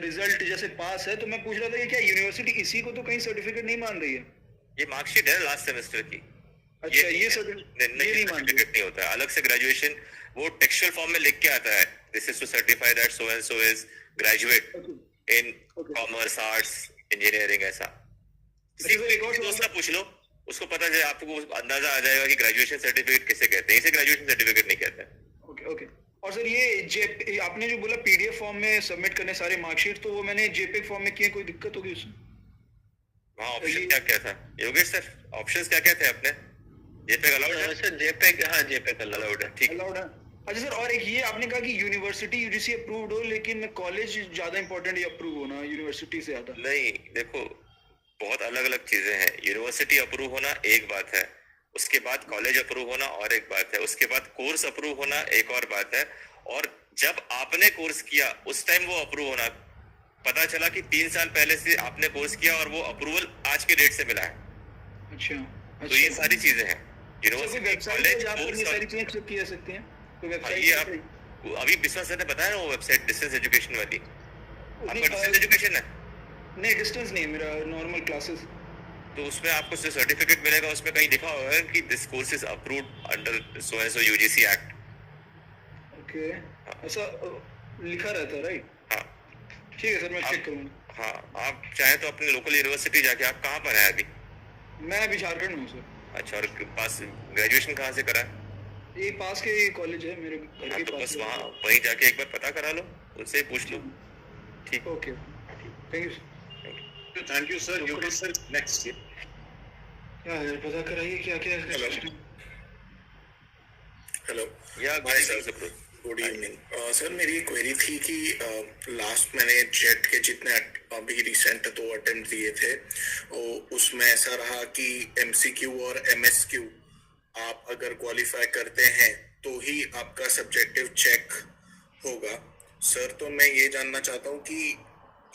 रिजल्ट जैसे पास है, तो मैं पूछ रहा था कि क्या यूनिवर्सिटी इसी को तो कहीं सर्टिफिकेट नहीं मान रही है? ये मार्कशीट है लास्ट सेमेस्टर की. अच्छा, ये सर्टिफिकेट नहीं नहीं होता है. अलग से ग्रेजुएशन वो टेक्सचुअल फॉर्म में लिख के आता है, this is to certify that so and so is graduate in commerce, arts, engineering. ऐसा दोस्त का पूछ लो, उसको पता है, आपको अंदाजा आ जाएगा कि ग्रेजुएशन सर्टिफिकेट किसे कहते हैं. इसे ग्रेजुएशन सर्टिफिकेट नहीं कहते हैं. Okay okay. और सर ये आपने जो बोला PDF फॉर्म में सबमिट करने सारे मार्कशीट, तो वो मैंने JPEG फॉर्म में किए, कोई दिक्कत होगी उसमें? हाँ, ऑप्शन क्या क्या था योगेश सर? ऑप्शंस क्या क्या थे अपने? JPEG अलाउड है सर? JPEG, हाँ JPEG अलाउड है, ठीक अलाउड है। अच्छा सर, और एक ये आपने कहा कि यूनिवर्सिटी UGC अप्रूव्ड हो, लेकिन कॉलेज ज्यादा इंपॉर्टेंट है अप्रूव होना यूनिवर्सिटी से ज्यादा? नहीं, देखो बहुत अलग अलग चीजें हैं। यूनिवर्सिटी अप्रूव होना एक बात है, उसके बाद कॉलेज अप्रूव होना और एक बात है, उसके बाद कोर्स अप्रूव होना एक और बात है, और जब आपने कोर्स किया उस टाइम वो अप्रूव होना। पता चला कि 3 साल पहले से आपने कोर्स किया और वो अप्रूवल आज के डेट से मिला है। अच्छा, तो ये सारी चीजें हैं। यूनिवर्सिटी, कॉलेज, कोर्स, सारी चीजें चेक की जा सकती हैं। तो वेबसाइट ये आप अभी विश्वास सर ने बताया ना वो वेबसाइट डिस्टेंस एजुकेशन वाली, आपका डिस्टेंस एजुकेशन है? नहीं, डिस्टेंस नहीं है मेरा, नॉर्मल क्लासेस। तो उसमें आपको जो सर्टिफिकेट मिलेगा उसमें कहीं लिखा होगा कि this course is approved under so and so UGC act. Okay, ऐसा लिखा रहता है, राइट? हाँ ठीक है सर, मैं चेक करूँगा। हाँ, आप चाहे तो अपने लोकल यूनिवर्सिटी जाके, आप कहाँ पर है अभी? मैं अभी झारखंड में हूँ सर। अच्छा, और पास ग्रेजुएशन कहाँ से करा है? ये पास के कॉलेज है मेरे घर के तो पास। बस वहाँ वहीं जाके एक बार पता करा लो, उनसे पूछ लो। ठीक, okay, thank you sir. Thank you sir. Yogesh sir, next क्या है, पता कराइए क्या क्या है। हेलो या hi sir, good evening sir. मेरी एक क्वेरी थी कि लास्ट मैंने जेट के जितने अभी रिसेंट 2 अटेम्प्ट दिए थे, उसमें ऐसा रहा कि MCQ और MSQ आप अगर क्वालिफाई करते हैं तो ही आपका सब्जेक्टिव चेक होगा सर। तो मैं ये जानना चाहता हूँ कि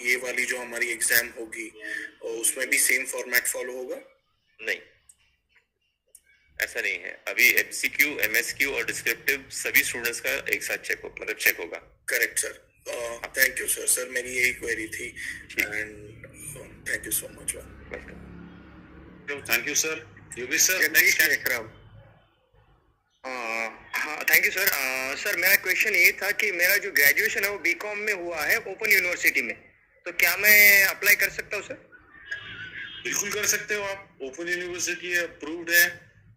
ये वाली जो हमारी एग्जाम होगी उसमें भी सेम फॉर्मेट फॉलो होगा? नहीं, ऐसा नहीं है। अभी MCQ, MSQ और डिस्क्रिप्टिव सभी स्टूडेंट्स का एक साथ चेक होगा। Correct sir, thank you sir. Sir मेरी यही क्वेरी थी and thank you so much. Thank you sir. Yogesh sir, next. हाँ, थैंक यू सर। सर मेरा क्वेश्चन ये था कि मेरा जो ग्रेजुएशन है वो BCom में हुआ है ओपन यूनिवर्सिटी में, तो क्या मैं अप्लाई कर सकता हूँ सर? बिल्कुल कर सकते हो आप। ओपन यूनिवर्सिटी अप्रूव्ड है,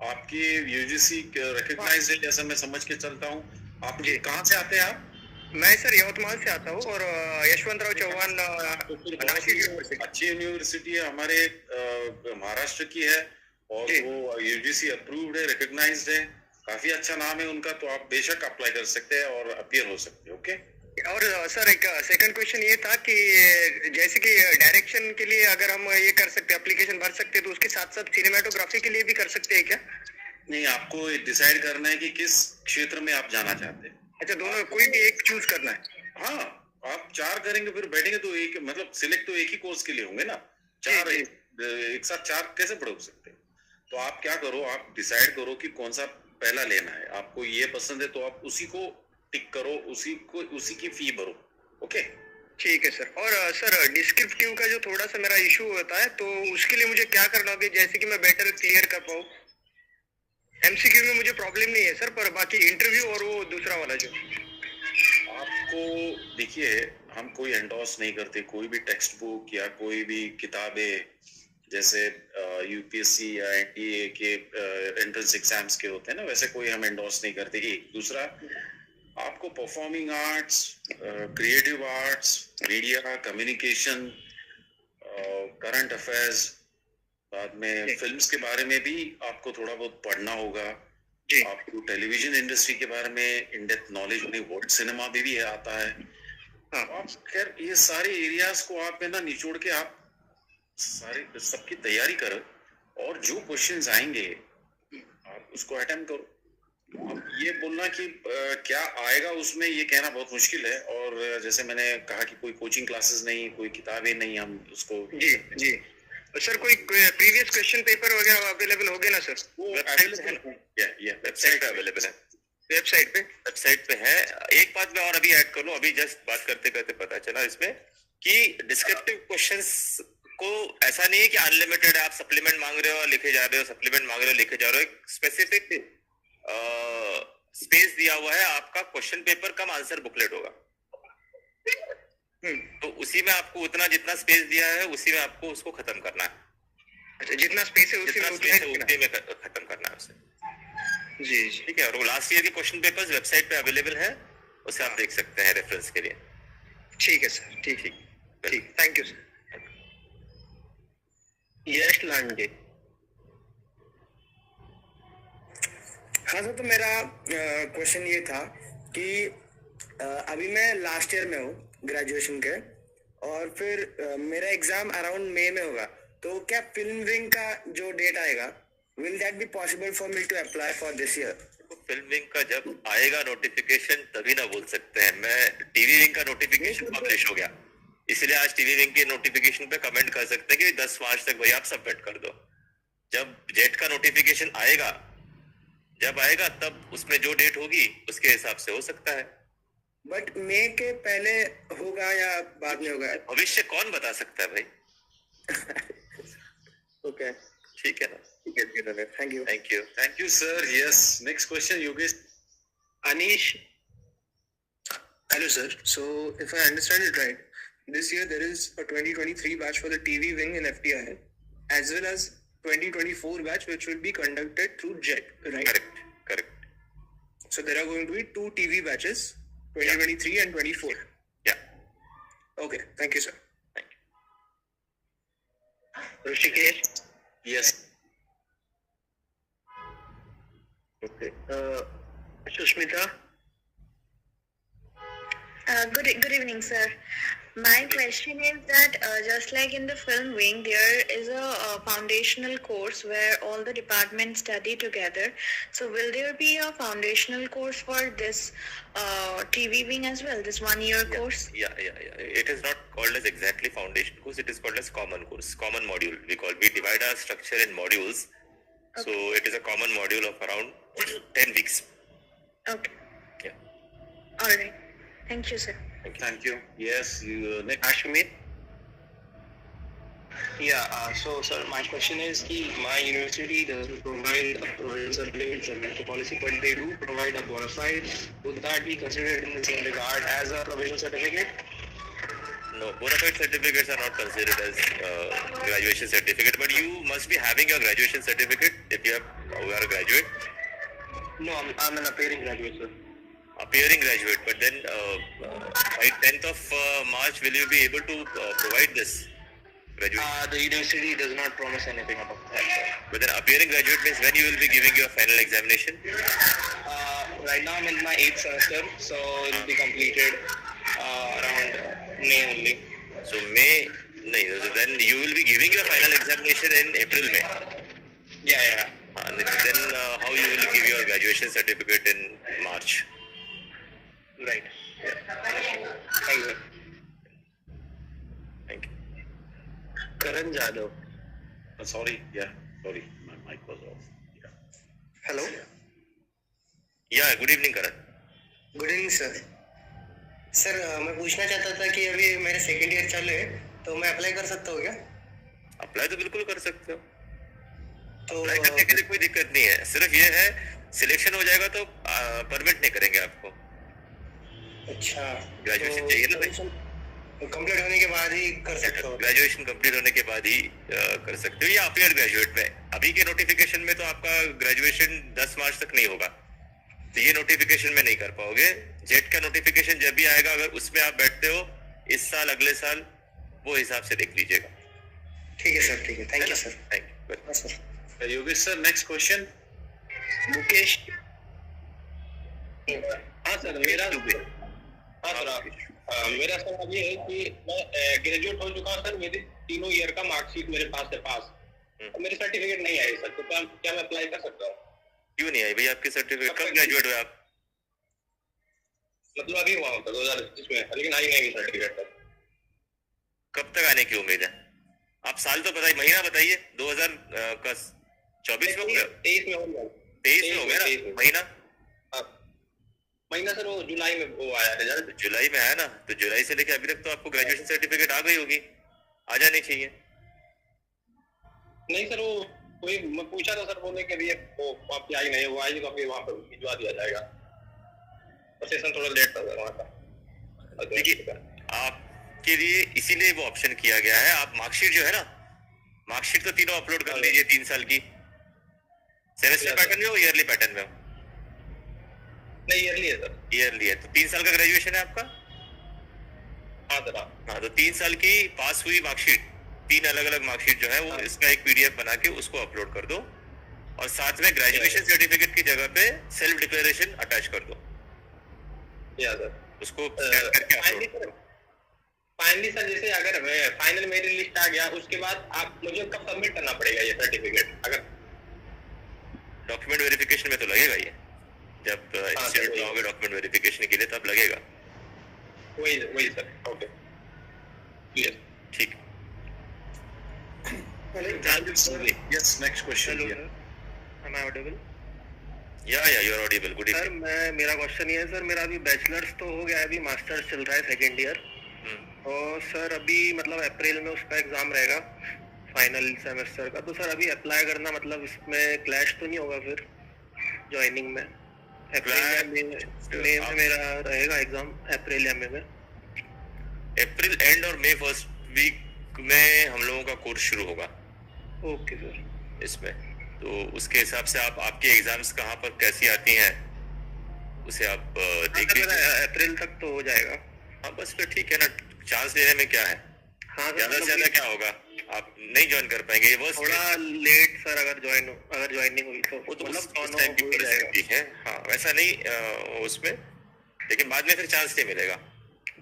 आपकी UGC रिकॉग्नाइज्ड है, जैसा मैं समझ के चलता हूँ। आप कहाँ से आते हैं आप? मैं सर यवतमाल से आता हूँ और यशवंतराव चौहान नासिक यूनिवर्सिटी। अच्छी यूनिवर्सिटी है, हमारे महाराष्ट्र की है और वो UGC अप्रूव्ड है, रिकॉग्नाइज्ड है, काफी अच्छा नाम है उनका। तो आप बेशक अप्लाई कर सकते हैं और अपीयर हो सकते हैं। ओके। और सर एक सेकंड क्वेश्चन ये था कि जैसे कि डायरेक्शन के लिए अगर हम ये कर सकते हैं, एप्लीकेशन भर सकते हैं, तो उसके साथ साथ सिनेमेटोग्राफी के लिए भी कर सकते हैं क्या? नहीं, आपको डिसाइड करना है कि किस क्षेत्र में आप जाना चाहते हैं। अच्छा, दोनों कोई भी एक चूज करना है? हाँ, आप 4 करेंगे फिर बैठेंगे तो एक, मतलब सिलेक्ट तो एक ही कोर्स के लिए होंगे ना। 4 एक साथ 4 कैसे पढ़ सकते हैं? तो आप क्या करो, आप डिसाइड करो कि कौन सा पहला लेना है। आपको ये पसंद है तो आप उसी को टिक करो, उसी की फी भरो। ओके, ठीक है सर। और सर डिस्क्रिप्टिव का जो थोड़ा सा मेरा इशू होता है, तो उसके लिए मुझे क्या करना होगा जैसे कि मैं बेटर क्लियर कर पाऊँ? MCQ में मुझे प्रॉब्लम नहीं है सर, पर बाकी इंटरव्यू और वो दूसरा वाला जो आपको, देखिए हम कोई एंडोर्स नहीं करते कोई भी टेक्स्ट बुक या कोई भी किताबें, जैसे UPSC या NTA के एंट्रेंस एग्जाम्स के होते हैं ना, वैसे कोई हम एंडोर्स नहीं करते। एक दूसरा, आपको performing arts, creative arts, media, communication, current affairs, बाद में फिल्म्स के बारे में भी आपको थोड़ा बहुत पढ़ना होगा। आपको टेलीविजन इंडस्ट्री के बारे में इन डेप्थ नॉलेज होनी, वर्ल्ड सिनेमा भी आता है। आप खैर ये सारे एरियाज को आप है ना निचोड़ के आप सारे सबकी तैयारी करो और जो क्वेश्चंस आएंगे आप उसको अटेम्प्ट करो। अब ये बोलना कि क्या आएगा उसमें, ये कहना बहुत मुश्किल है। और जैसे मैंने कहा कि कोई कोचिंग क्लासेस नहीं, कोई किताबें नहीं, हम उसको जी सर कोई प्रीवियस क्वेश्चन पेपर वगैरह अवेलेबल होंगे ना सर? वो अवेलेबल है, वेबसाइट पे अवेलेबल है। वेबसाइट पे है। एक बात मैं और अभी ऐड कर लूं, अभी जस्ट बात करते करते पता चला इसमें कि डिस्क्रिप्टिव क्वेश्चंस को ऐसा नहीं है कि अनलिमिटेड है, आप सप्लीमेंट मांग रहे हो और लिखे जा रहे हो, सप्लीमेंट मांग रहे हो लिखे जा रहे हो। एक स्पेसिफिक स्पेस दिया हुआ है, आपका क्वेश्चन पेपर कम आंसर बुकलेट होगा। तो उसी में आपको उतना जितना स्पेस दिया है उसी में आपको उसको खत्म करना है। अच्छा, जितना स्पेस है उसी में खत्म करना है उसे। जी ठीक है। और लास्ट ईयर के क्वेश्चन पेपर्स वेबसाइट पे अवेलेबल है, उसे आप देख सकते हैं रेफरेंस के लिए। ठीक है सर, ठीक ठीक ठीक, थैंक यू सर। यश लांडे। हाँ सर, तो मेरा क्वेश्चन ये था कि अभी मैं लास्ट ईयर में हूँ ग्रेजुएशन के, और फिर मेरा एग्जाम अराउंड मई में होगा, तो क्या फिल्म विंग का जो डेट आएगा, will that be possible for me to apply for this year? Film wing का जब आएगा नोटिफिकेशन तभी ना बोल सकते हैं। मैं टीवी विंग का नोटिफिकेशन पब्लिश हो गया, इसलिए आज टीवी विंग के नोटिफिकेशन पे कमेंट कर सकते हैं कि 10 मार्च तक भाई आप सबमिट कर दो। जब जेट का नोटिफिकेशन आएगा, जब आएगा तब उसमें जो डेट होगी उसके हिसाब से हो सकता है। बट मई के पहले होगा या बाद में होगा? भविष्य कौन बता सकता है भाई। ओके, ठीक है ना। Thank you. Thank you, sir. Yes. Next question, Yogesh. Anish. Hello, sir. So, if I understand it right, this year there is a 2023 batch for the TV wing in FTI, as well as 2024 batch which will be conducted through JET, right? Correct. So, there are going to be 2 TV batches, 2023 and 24. Yeah. Okay. Thank you, sir. Rishikesh. Yes. Okay. Sushmita. Good evening, sir. My question is that just like in the film wing, there is a foundational course where all the departments study together. So will there be a foundational course for this TV wing as well, this 1-year course? Yeah. It is not called as exactly foundation course. It is called as common course, common module. We divide our structure in modules. Okay. So it is a common module of around 10 weeks. Okay. Yeah. All right. Thank you, sir. Thank you. Yes. Next. Ashmit. Yeah, so sir, my question is that my university doesn't provide a provincial certificate policy, but they do provide a bona fide. Would that be considered in the same regard as a provisional certificate? No, bona fide certificates are not considered as graduation certificate, but you must be having your graduation certificate if you are a graduate. No, I'm an appearing graduate, sir. Appearing graduate, but then by 10th of March, will you be able to provide this graduation? The university does not promise anything about that, sir. But then appearing graduate means when you will be giving your final examination? Right now I'm in my 8th semester, so it will be completed around May only. So May, so then you will be giving your final examination in April, May? Yeah. And then how you will give your graduation certificate in March? Right. Thank you. Karan Jadhav. Sorry. My mic was off. Yeah. Hello. Yeah. Good evening, Karan. Good evening, sir. Sir मैं पूछना चाहता था कि अभी मेरे second year चल रहे हैं, तो मैं अप्लाई कर सकता हूँ क्या? अप्लाई तो बिल्कुल कर सकते हो। तो अप्लाई करने के लिए कोई दिक्कत नहीं है, सिर्फ ये है सिलेक्शन हो जाएगा तो परमिट नहीं करेंगे आपको। अच्छा, ग्रेजुएशन चाहिए ना भाई। कंप्लीट होने के बाद ही कर सकते हो? ग्रेजुएशन कंप्लीट होने के बाद ही कर सकते हो, या अपीयर ग्रेजुएट में। अभी के नोटिफिकेशन में तो आपका ग्रेजुएशन 10 मार्च तक नहीं होगा, तो ये नोटिफिकेशन में नहीं कर पाओगे। जेट का नोटिफिकेशन जब भी आएगा, अगर उसमें आप बैठते हो इस साल अगले साल, वो हिसाब से देख लीजिएगा। ठीक है सर, ठीक है, thank you sir. Thank you. Yogesh sir, next question. Mukesh. हाँ सर, मेरा सवाल ये है कि मैं ग्रेजुएट हो चुका हूँ सर, मेरे 3 ईयर का मार्कशीट मेरे पास है मेरे सर्टिफिकेट नहीं आई सर, तो क्या मैं अप्लाई कर सकता हूँ? क्यों नहीं आई भाई आपकी सर्टिफिकेट? कब ग्रेजुएट हुए आप? मतलब अभी हुआ हूँ 2025 में, लेकिन आई नहीं सर्टिफिकेट। कब तक आने की उम्मीद है? आप साल तो बताइए, महीना बताइए। 2024 में हो गया? 23 में हो गया। 23 में हो गया ना? महीना सर वो जुलाई में वो आया रिजल्ट। जुलाई में आया ना, तो जुलाई से लेके अभी तक तो आपको ग्रेजुएशन सर्टिफिकेट आ गई होगी, आ जानी चाहिए। नहीं सर, वो कोई मैं पूछा था सर, बोले कि अभी वो आपकी आई नहीं, वो आएगी तो आपके वहाँ पर भिजवा दिया जाएगा। सेशन थोड़ा लेट था सर वहाँ का। देखिए, आपके लिए इसीलिए वो ऑप्शन किया गया है। आप मार्कशीट जो है ना, मार्कशीट तो तीनों अपलोड कर लीजिए 3 साल की। सेमेस्टर पैटर्न में हो, ईयरली पैटर्न में हो? नहीं ईयरली है सर। ईयरली है तो 3 साल का ग्रेजुएशन है आपका? हाँ सर। हाँ तो 3 साल की पास हुई मार्कशीट, 3 अलग अलग मार्कशीट जो है वो इसका एक PDF बना के उसको अपलोड कर दो और साथ में ग्रेजुएशन सर्टिफिकेट की जगह पे सेल्फ डिक्लेरेशन अटैच कर दो। या सर उसको स्कैन करके अपलोड करो। फाइनली सर जैसे अगर फाइनल मेरिट लिस्ट आ गया उसके बाद आप मुझे कब सबमिट करना पड़ेगा ये सर्टिफिकेट? अगर डॉक्यूमेंट वेरिफिकेशन में तो लगेगा ये, जब इंस्टीट्यूट जाओगे डॉक्यूमेंट वेरिफिकेशन के लिए तब लगेगा। वही सर। Okay clear. ठीक। Yes, next question. Am I audible? Yeah, you are audible. Good evening. Sir मेरा क्वेश्चन ये है सर, मेरा अभी बैचलर्स तो हो गया है, अभी मास्टर्स चल रहा है सेकेंड ईयर। और सर अभी मतलब अप्रैल में उसका एग्जाम रहेगा फाइनल सेमेस्टर का, तो सर अभी अप्लाई करना मतलब इसमें क्लैश तो नहीं होगा फिर ज्वाइनिंग में? अप्रैल में मेरा रहेगा एग्जाम, अप्रैल या मई में। अप्रैल एंड और मई फर्स्ट वीक में हम लोगों का कोर्स शुरू होगा। Okay sir. इसमें तो उसके हिसाब से आपकी एग्जाम्स कहाँ पर कैसी आती हैं उसे आप देख लीजिए। अप्रैल तक तो हो जाएगा। हाँ बस फिर ठीक है ना, चांस लेने में क्या है। हाँ ज्यादा से ज्यादा क्या होगा, आप नहीं ज्वाइन कर पाएंगे। ये बस थोड़ा लेट सर अगर ज्वाइनिंग हुई तो वो तो मतलब उस टाइम की परिस्थिति है। हाँ वैसा नहीं उसमें, लेकिन बाद में फिर चांस नहीं मिलेगा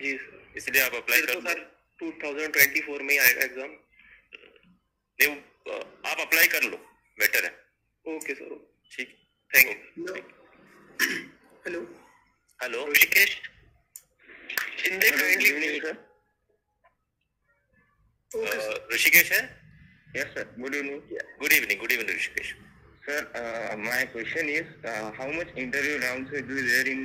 जी सर, इसलिए आप अप्लाई कर सर 2024 में ही आएगा एग्जाम। नहीं आप अप्लाई कर लो, बेटर है। Okay sir. ठीक, thank you. Hello Rishikesh, Rishikesh है? Yes, sir. Good evening. Good evening, Rishikesh. Sir, my question is, how much interview rounds will be there in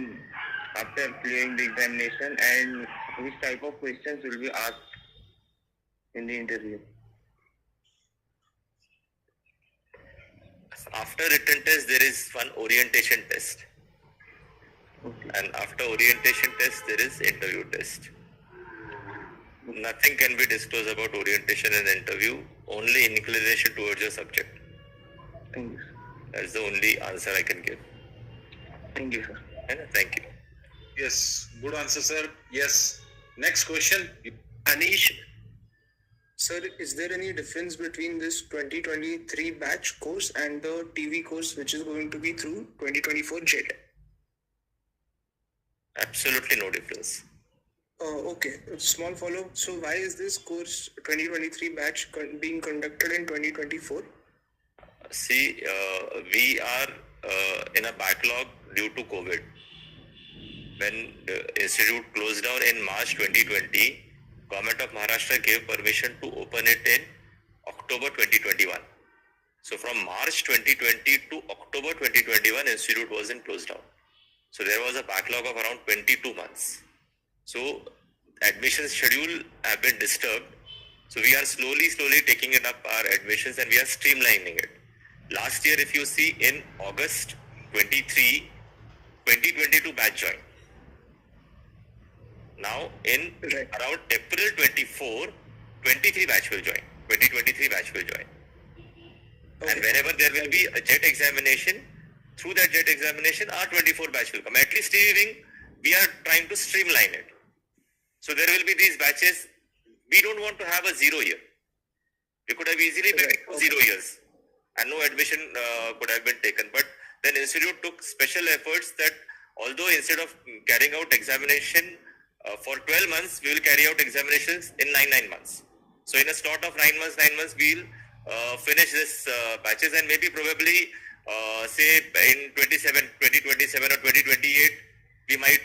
after clearing the examination, and which type of questions will be asked in the interview? After written test, there is one orientation test. Okay. And after orientation test, there is interview test. Nothing can be disclosed about orientation and interview, only inclination towards your subject. Thank you. That's the only answer I can give. Thank you, sir. Thank you. Yes, good answer, sir. Yes. Next question. Anish. Sir, is there any difference between this 2023 batch course and the TV course which is going to be through 2024 JET? Absolutely no difference. Okay, small follow-up. So why is this course 2023 batch being conducted in 2024? See, we are in a backlog due to COVID. When the institute closed down in March 2020, Government of Maharashtra gave permission to open it in October 2021. So from March 2020 to October 2021, institute wasn't closed down. So there was a backlog of around 22 months. So admission schedule have been disturbed. So we are slowly taking it up our admissions and we are streamlining it. Last year, if you see in August 23, 2022 batch joined. Now in around April 24, 23 batch will join. 2023 batch will join. Okay. And whenever there will be a JET examination, through that JET examination, our 24 batch will come. At least we are trying to streamline it. So there will be these batches. We don't want to have a 0 year. We could have easily made it 0 years and no admission could have been taken. But then institute took special efforts that although instead of carrying out examination for 12 months, we will carry out examinations in 9 months. So in a slot of 9 months, we will finish this batches and maybe probably say in 2027 or 2028, we might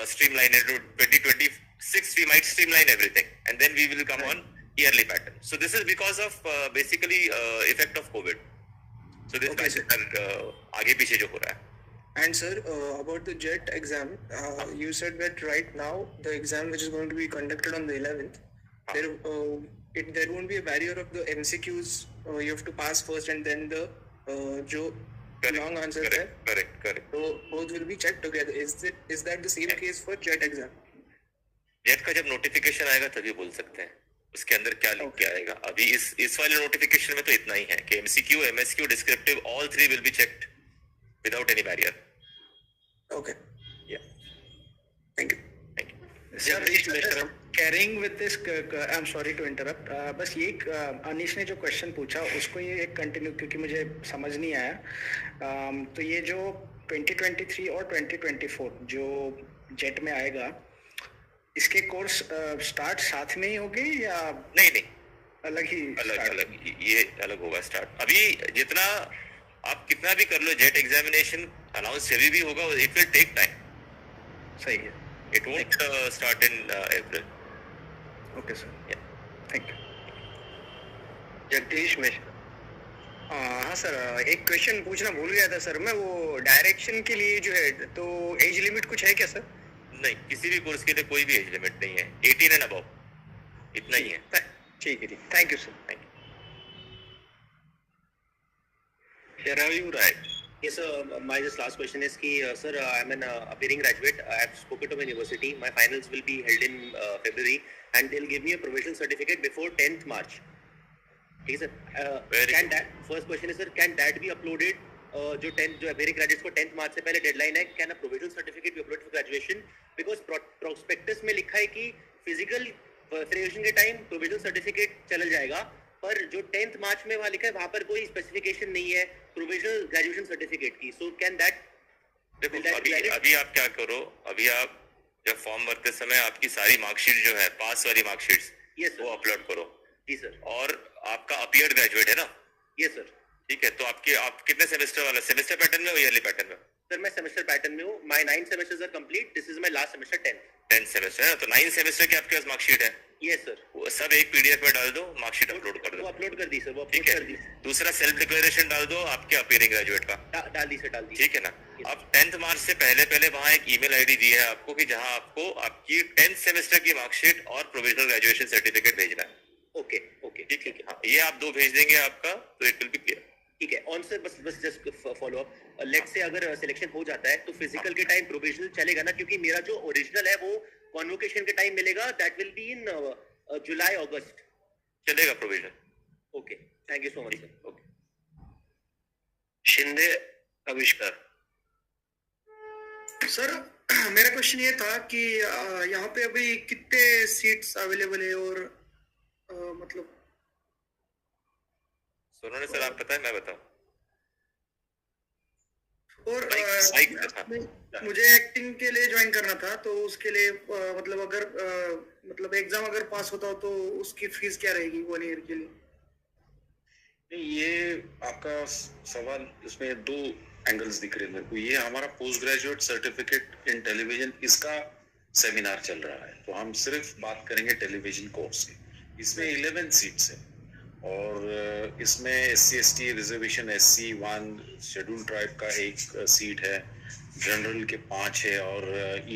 streamline it. To 2026, we might streamline everything and then we will come on yearly pattern. So this is because of basically effect of COVID. So this batches are आगे पीछे जो हो रहा है. And sir, about the JET exam, you said that right now the exam which is going to be conducted on the 11th, there won't be a barrier of the MCQs. You have to pass first and then the long answer. Correct. So both will be checked together. Is that the same case for JET exam? JET का जब notification आएगा तभी बोल सकते हैं उसके अंदर क्या लिख के आएगा. अभी इस वाले notification में तो इतना ही है कि MCQ, MSQ, descriptive, all three will be checked without any barrier. Okay. Yeah. Thank you. Jagdish Meshram. Carrying with this, I'm sorry to interrupt. बस ये अनीश ने जो क्वेश्चन पूछा उसको ये एक कंटिन्यू, क्योंकि मुझे समझ नहीं आया. तो ये जो 2023 और 2024 जो जेट में आएगा, इसके कोर्स स्टार्ट साथ में ही होंगे या नहीं अलग ही? अलग ये अलग होगा स्टार्ट. अभी जितना आप कितना भी कर लो, जेट एग्जामिनेशन अनाउंस जब भी होगा, इट विल टेक टाइम. सही है. It won't start in April. Okay sir, thank you. Jagdish Mishra. हाँ सर, एक क्वेश्चन पूछना भूल गया था सर मैं. वो डायरेक्शन के लिए जो है, तो एज लिमिट कुछ है क्या सर? नहीं, किसी भी कोर्स के लिए कोई भी एज लिमिट नहीं है. 18 एंड अबव, इतना ही है. ठीक है. Thank you sir. Thank you. Sharavi Rai. Yes, sir. My just last question is कि sir, I'm an appearing graduate. I have spoken to my university. My finals will be held in February, and they'll give me a provisional certificate before 10th March. ठीक है sir. Can that, first question is sir, can that be uploaded? जो appearing graduates को 10th March से पहले deadline है, can a provisional certificate be uploaded for graduation? Because prospectus में लिखा है कि physical graduation के time provisional certificate चला जाएगा, पर जो 10th मार्च में वहाँ लिखा है वहाँ पर कोई स्पेसिफिकेशन नहीं है प्रोविजनल ग्रेजुएशन सर्टिफिकेट की. सो कैन दैट, देखो अभी आप क्या करो, अभी आप जब फॉर्म भरते समय आपकी सारी मार्कशीट जो है, पास वाली मार्कशीट, वो अपलोड करो. जी सर. और आपका अपीयर्ड ग्रेजुएट है ना? Yes sir. ठीक है. तो आप कितने सेमेस्टर वाला, सेमेस्टर पैटर्न में हो ईयरली पैटर्न में? सर मैं सेमेस्टर पैटर्न में हूँ. My 9 semesters are complete. This is my last semester 10th semester है. तो 9 सेमेस्टर की आपके पास मार्कशीट है? Yes sir. वो सब एक पीडीएफ में डाल दो, मार्कशीट अपलोड कर दो. वो अपलोड कर दी सर. वो ठीक है. दूसरा सेल्फ डिक्लेरेशन डाल दो आपके अपीयरिंग ग्रेजुएट का. डाल दी सर, डाल दी. ठीक है ना? अब 10th मार्च से पहले वहाँ एक ईमेल आईडी दी है आपको कि जहाँ आपको आपकी 10th सेमेस्टर की मार्कशीट और प्रोविजनल ग्रेजुएशन सर्टिफिकेट भेजना है. ओके. ठीक है. हाँ, ये आप 2 भेज देंगे आपका, तो इट विल बी क्लियर. ठीक है. ऑन सर बस just follow up. Let's say अगर सिलेक्शन हो जाता है तो फिजिकल के टाइम प्रोविजनल चलेगा ना? क्योंकि मेरा जो ओरिजिनल है वो कॉन्वोकेशन के टाइम मिलेगा. दैट विल बी इन जुलाई अगस्त. चलेगा provisional. Okay. Thank you so much sir. Okay. Shinde आविष्कार. सर मेरा क्वेश्चन ये था कि यहाँ पे अभी कितने सीट्स अवेलेबल है और मतलब सोनोने सर आप बताएं, मैं बताऊं? और मुझे एक्टिंग के लिए ज्वाइन करना था, तो उसके लिए मतलब अगर मतलब एग्जाम अगर पास होता हो तो उसकी फीस क्या रहेगी 1 ईयर के लिए? ये आपका सवाल, इसमें 2 एंगल्स दिख रहे हैं मेरे को. ये हमारा post graduate certificate in television, इसका सेमिनार चल रहा है. तो हम सिर्फ बात करेंगे टेलीविजन कोर्स की. इसमें 11 सीट्स है और इसमें SC/ST reservation, SC1 schedule tribe का 1 सीट है, जनरल के 5 है, और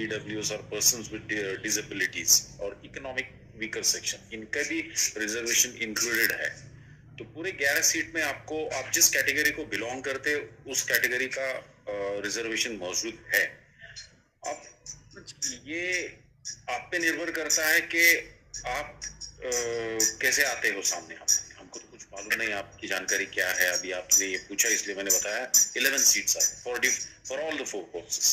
EWS और पर्सन्स विद डिसेबिलिटीज और इकोनॉमिक वीकर सेक्शन, इनका भी रिजर्वेशन इंक्लूडेड है. तो पूरे 11 सीट में आपको, आप जिस कैटेगरी को बिलोंग करते उस कैटेगरी का रिजर्वेशन मौजूद है. अब ये आप पे निर्भर करता है कि आप कैसे आते हो सामने. हमको तो कुछ मालूम नहीं आपकी जानकारी क्या है. अभी आपने ये पूछा इसलिए मैंने बताया. 11 seats are for all the 4 courses.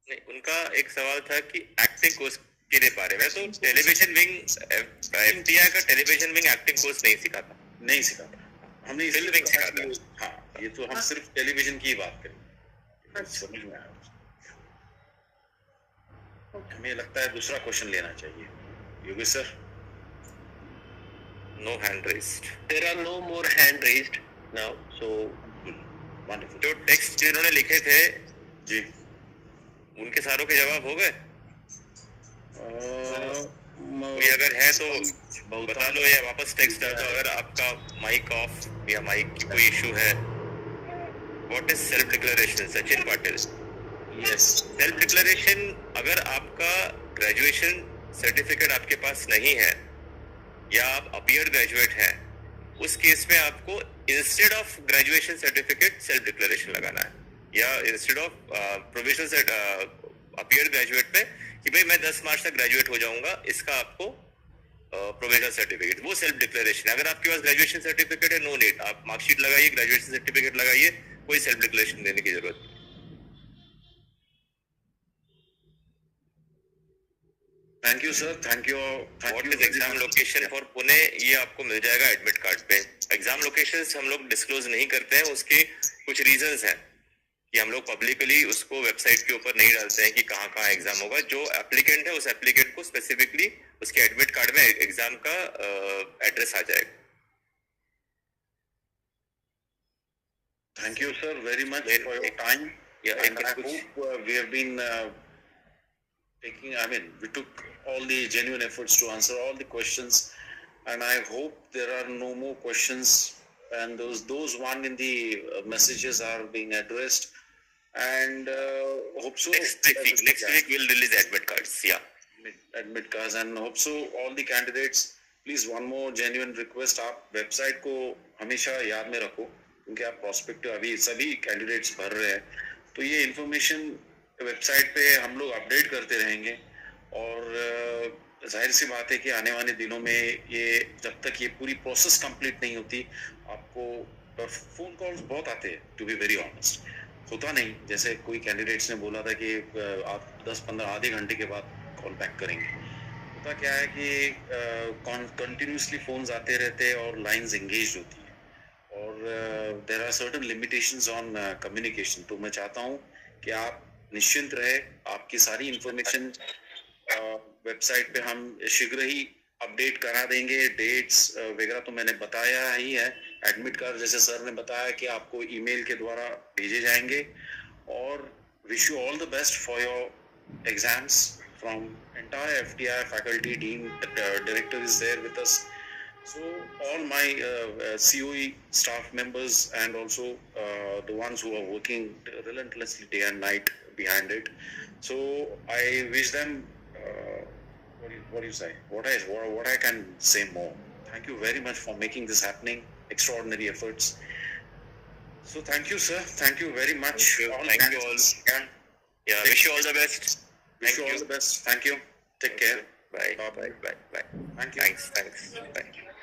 नहीं, उनका एक सवाल था कि एक्टिंग कोर्स के लिए बारे में. तो टेलीविजन विंग, FTi का टेलीविजन विंग एक्टिंग कोर्स नहीं सिखाता. हमने फिल्म विंग सिखाता. हाँ, ये तो हम सिर्फ टेलीविजन की बात करें. समझ में आया? हमें लगता है दूसरा क्वेश्चन लेना चाहिए. Yogesh sir. No hand raised. There are no more hand raised now. So wonderful. जो टेक्स्ट जिन्होंने लिखे थे जी, उनके सारों के जवाब हो गए? कोई अगर है तो बता लो या वापस टेक्स्ट डाल दो. अगर आपका माइक ऑफ या माइक की कोई इशू है. What is self declaration? Sachin Patil. Yes. Self declaration, अगर आपका ग्रेजुएशन सर्टिफिकेट आपके पास नहीं है या आप अपीयर्ड ग्रेजुएट हैं, उस केस में आपको instead of graduation certificate self declaration लगाना है. या instead of provisional appeared graduate पे कि भाई मैं 10 मार्च तक ग्रेजुएट हो जाऊंगा, इसका आपको प्रोविजनल सर्टिफिकेट, वो सेल्फ डिक्लेरेशन. अगर आपके पास ग्रेजुएशन सर्टिफिकेट है, नो नीड. आप मार्कशीट लगाइए, ग्रेजुएशन सर्टिफिकेट लगाइए, कोई सेल्फ डिक्लेरेशन देने की जरूरत नहीं. Thank you sir, thank you. What is exam location for Pune, ये आपको मिल जाएगा एडमिट कार्ड पे। एग्जाम लोकेशंस हम लोग डिस्क्लोज नहीं करते हैं, उसके कुछ रीजंस हैं कि हम लोग पब्लिकली उसको वेबसाइट के ऊपर नहीं डालते हैं कि कहाँ कहाँ एग्जाम होगा। जो एप्लीकेंट है उस एप्लीकेंट को स्पेसिफिकली उसके एडमिट कार्ड में एग्जाम का एड्रेस आ जाएगा। Thank you, sir, very much for your time. Yeah, and I hope we have been we took all the genuine efforts to answer all the questions, and I hope there are no more questions, and those one in the messages are being addressed, and hope so. Next week we'll release admit cards. Yeah, admit cards, and hope so all the candidates. Please, one more genuine request, आप website को हमेशा याद में रखो, क्योंकि आप prospective अभी सभी कैंडिडेट्स भर रहे हैं, तो ये इन्फॉर्मेशन वेबसाइट पे हम लोग अपडेट करते रहेंगे। और जाहिर सी बात है कि आने वाले दिनों में ये जब तक ये पूरी प्रोसेस कंप्लीट नहीं होती, आपको फोन कॉल्स बहुत आते हैं, टू बी वेरी ऑनेस्ट। होता नहीं, जैसे कोई कैंडिडेट्स ने बोला था कि आप 10-15 आधे घंटे के बाद कॉल बैक करेंगे। होता क्या है कि कंटिन्यूसली फोन्स आते रहते हैं और लाइंस एंगेज होती है, और there are certain limitations on communication. तो मैं चाहता हूँ कि आप निश्चिंत रहे, आपकी सारी इंफॉर्मेशन वेबसाइट पे हम शीघ्र ही अपडेट करा देंगे। डेट्स वगैरह तो मैंने बताया ही है। एडमिट कार्ड जैसे सर ने बताया कि आपको ईमेल के द्वारा भेजे जाएंगे। और wish you all the best for your exams from entire FTI faculty, dean, director is there with us. So all my COE staff members, and also the ones who are working relentlessly day and night behind it. So I wish them what do you say? What I can say more? Thank you very much for making this happening. Extraordinary efforts. So thank you, sir. Thank you very much. Thank you all. Yeah. Wish you all the best. Wish you all the best. Thank you. Take care. Bye. Bye. Bye. Thank you. Thanks. Bye.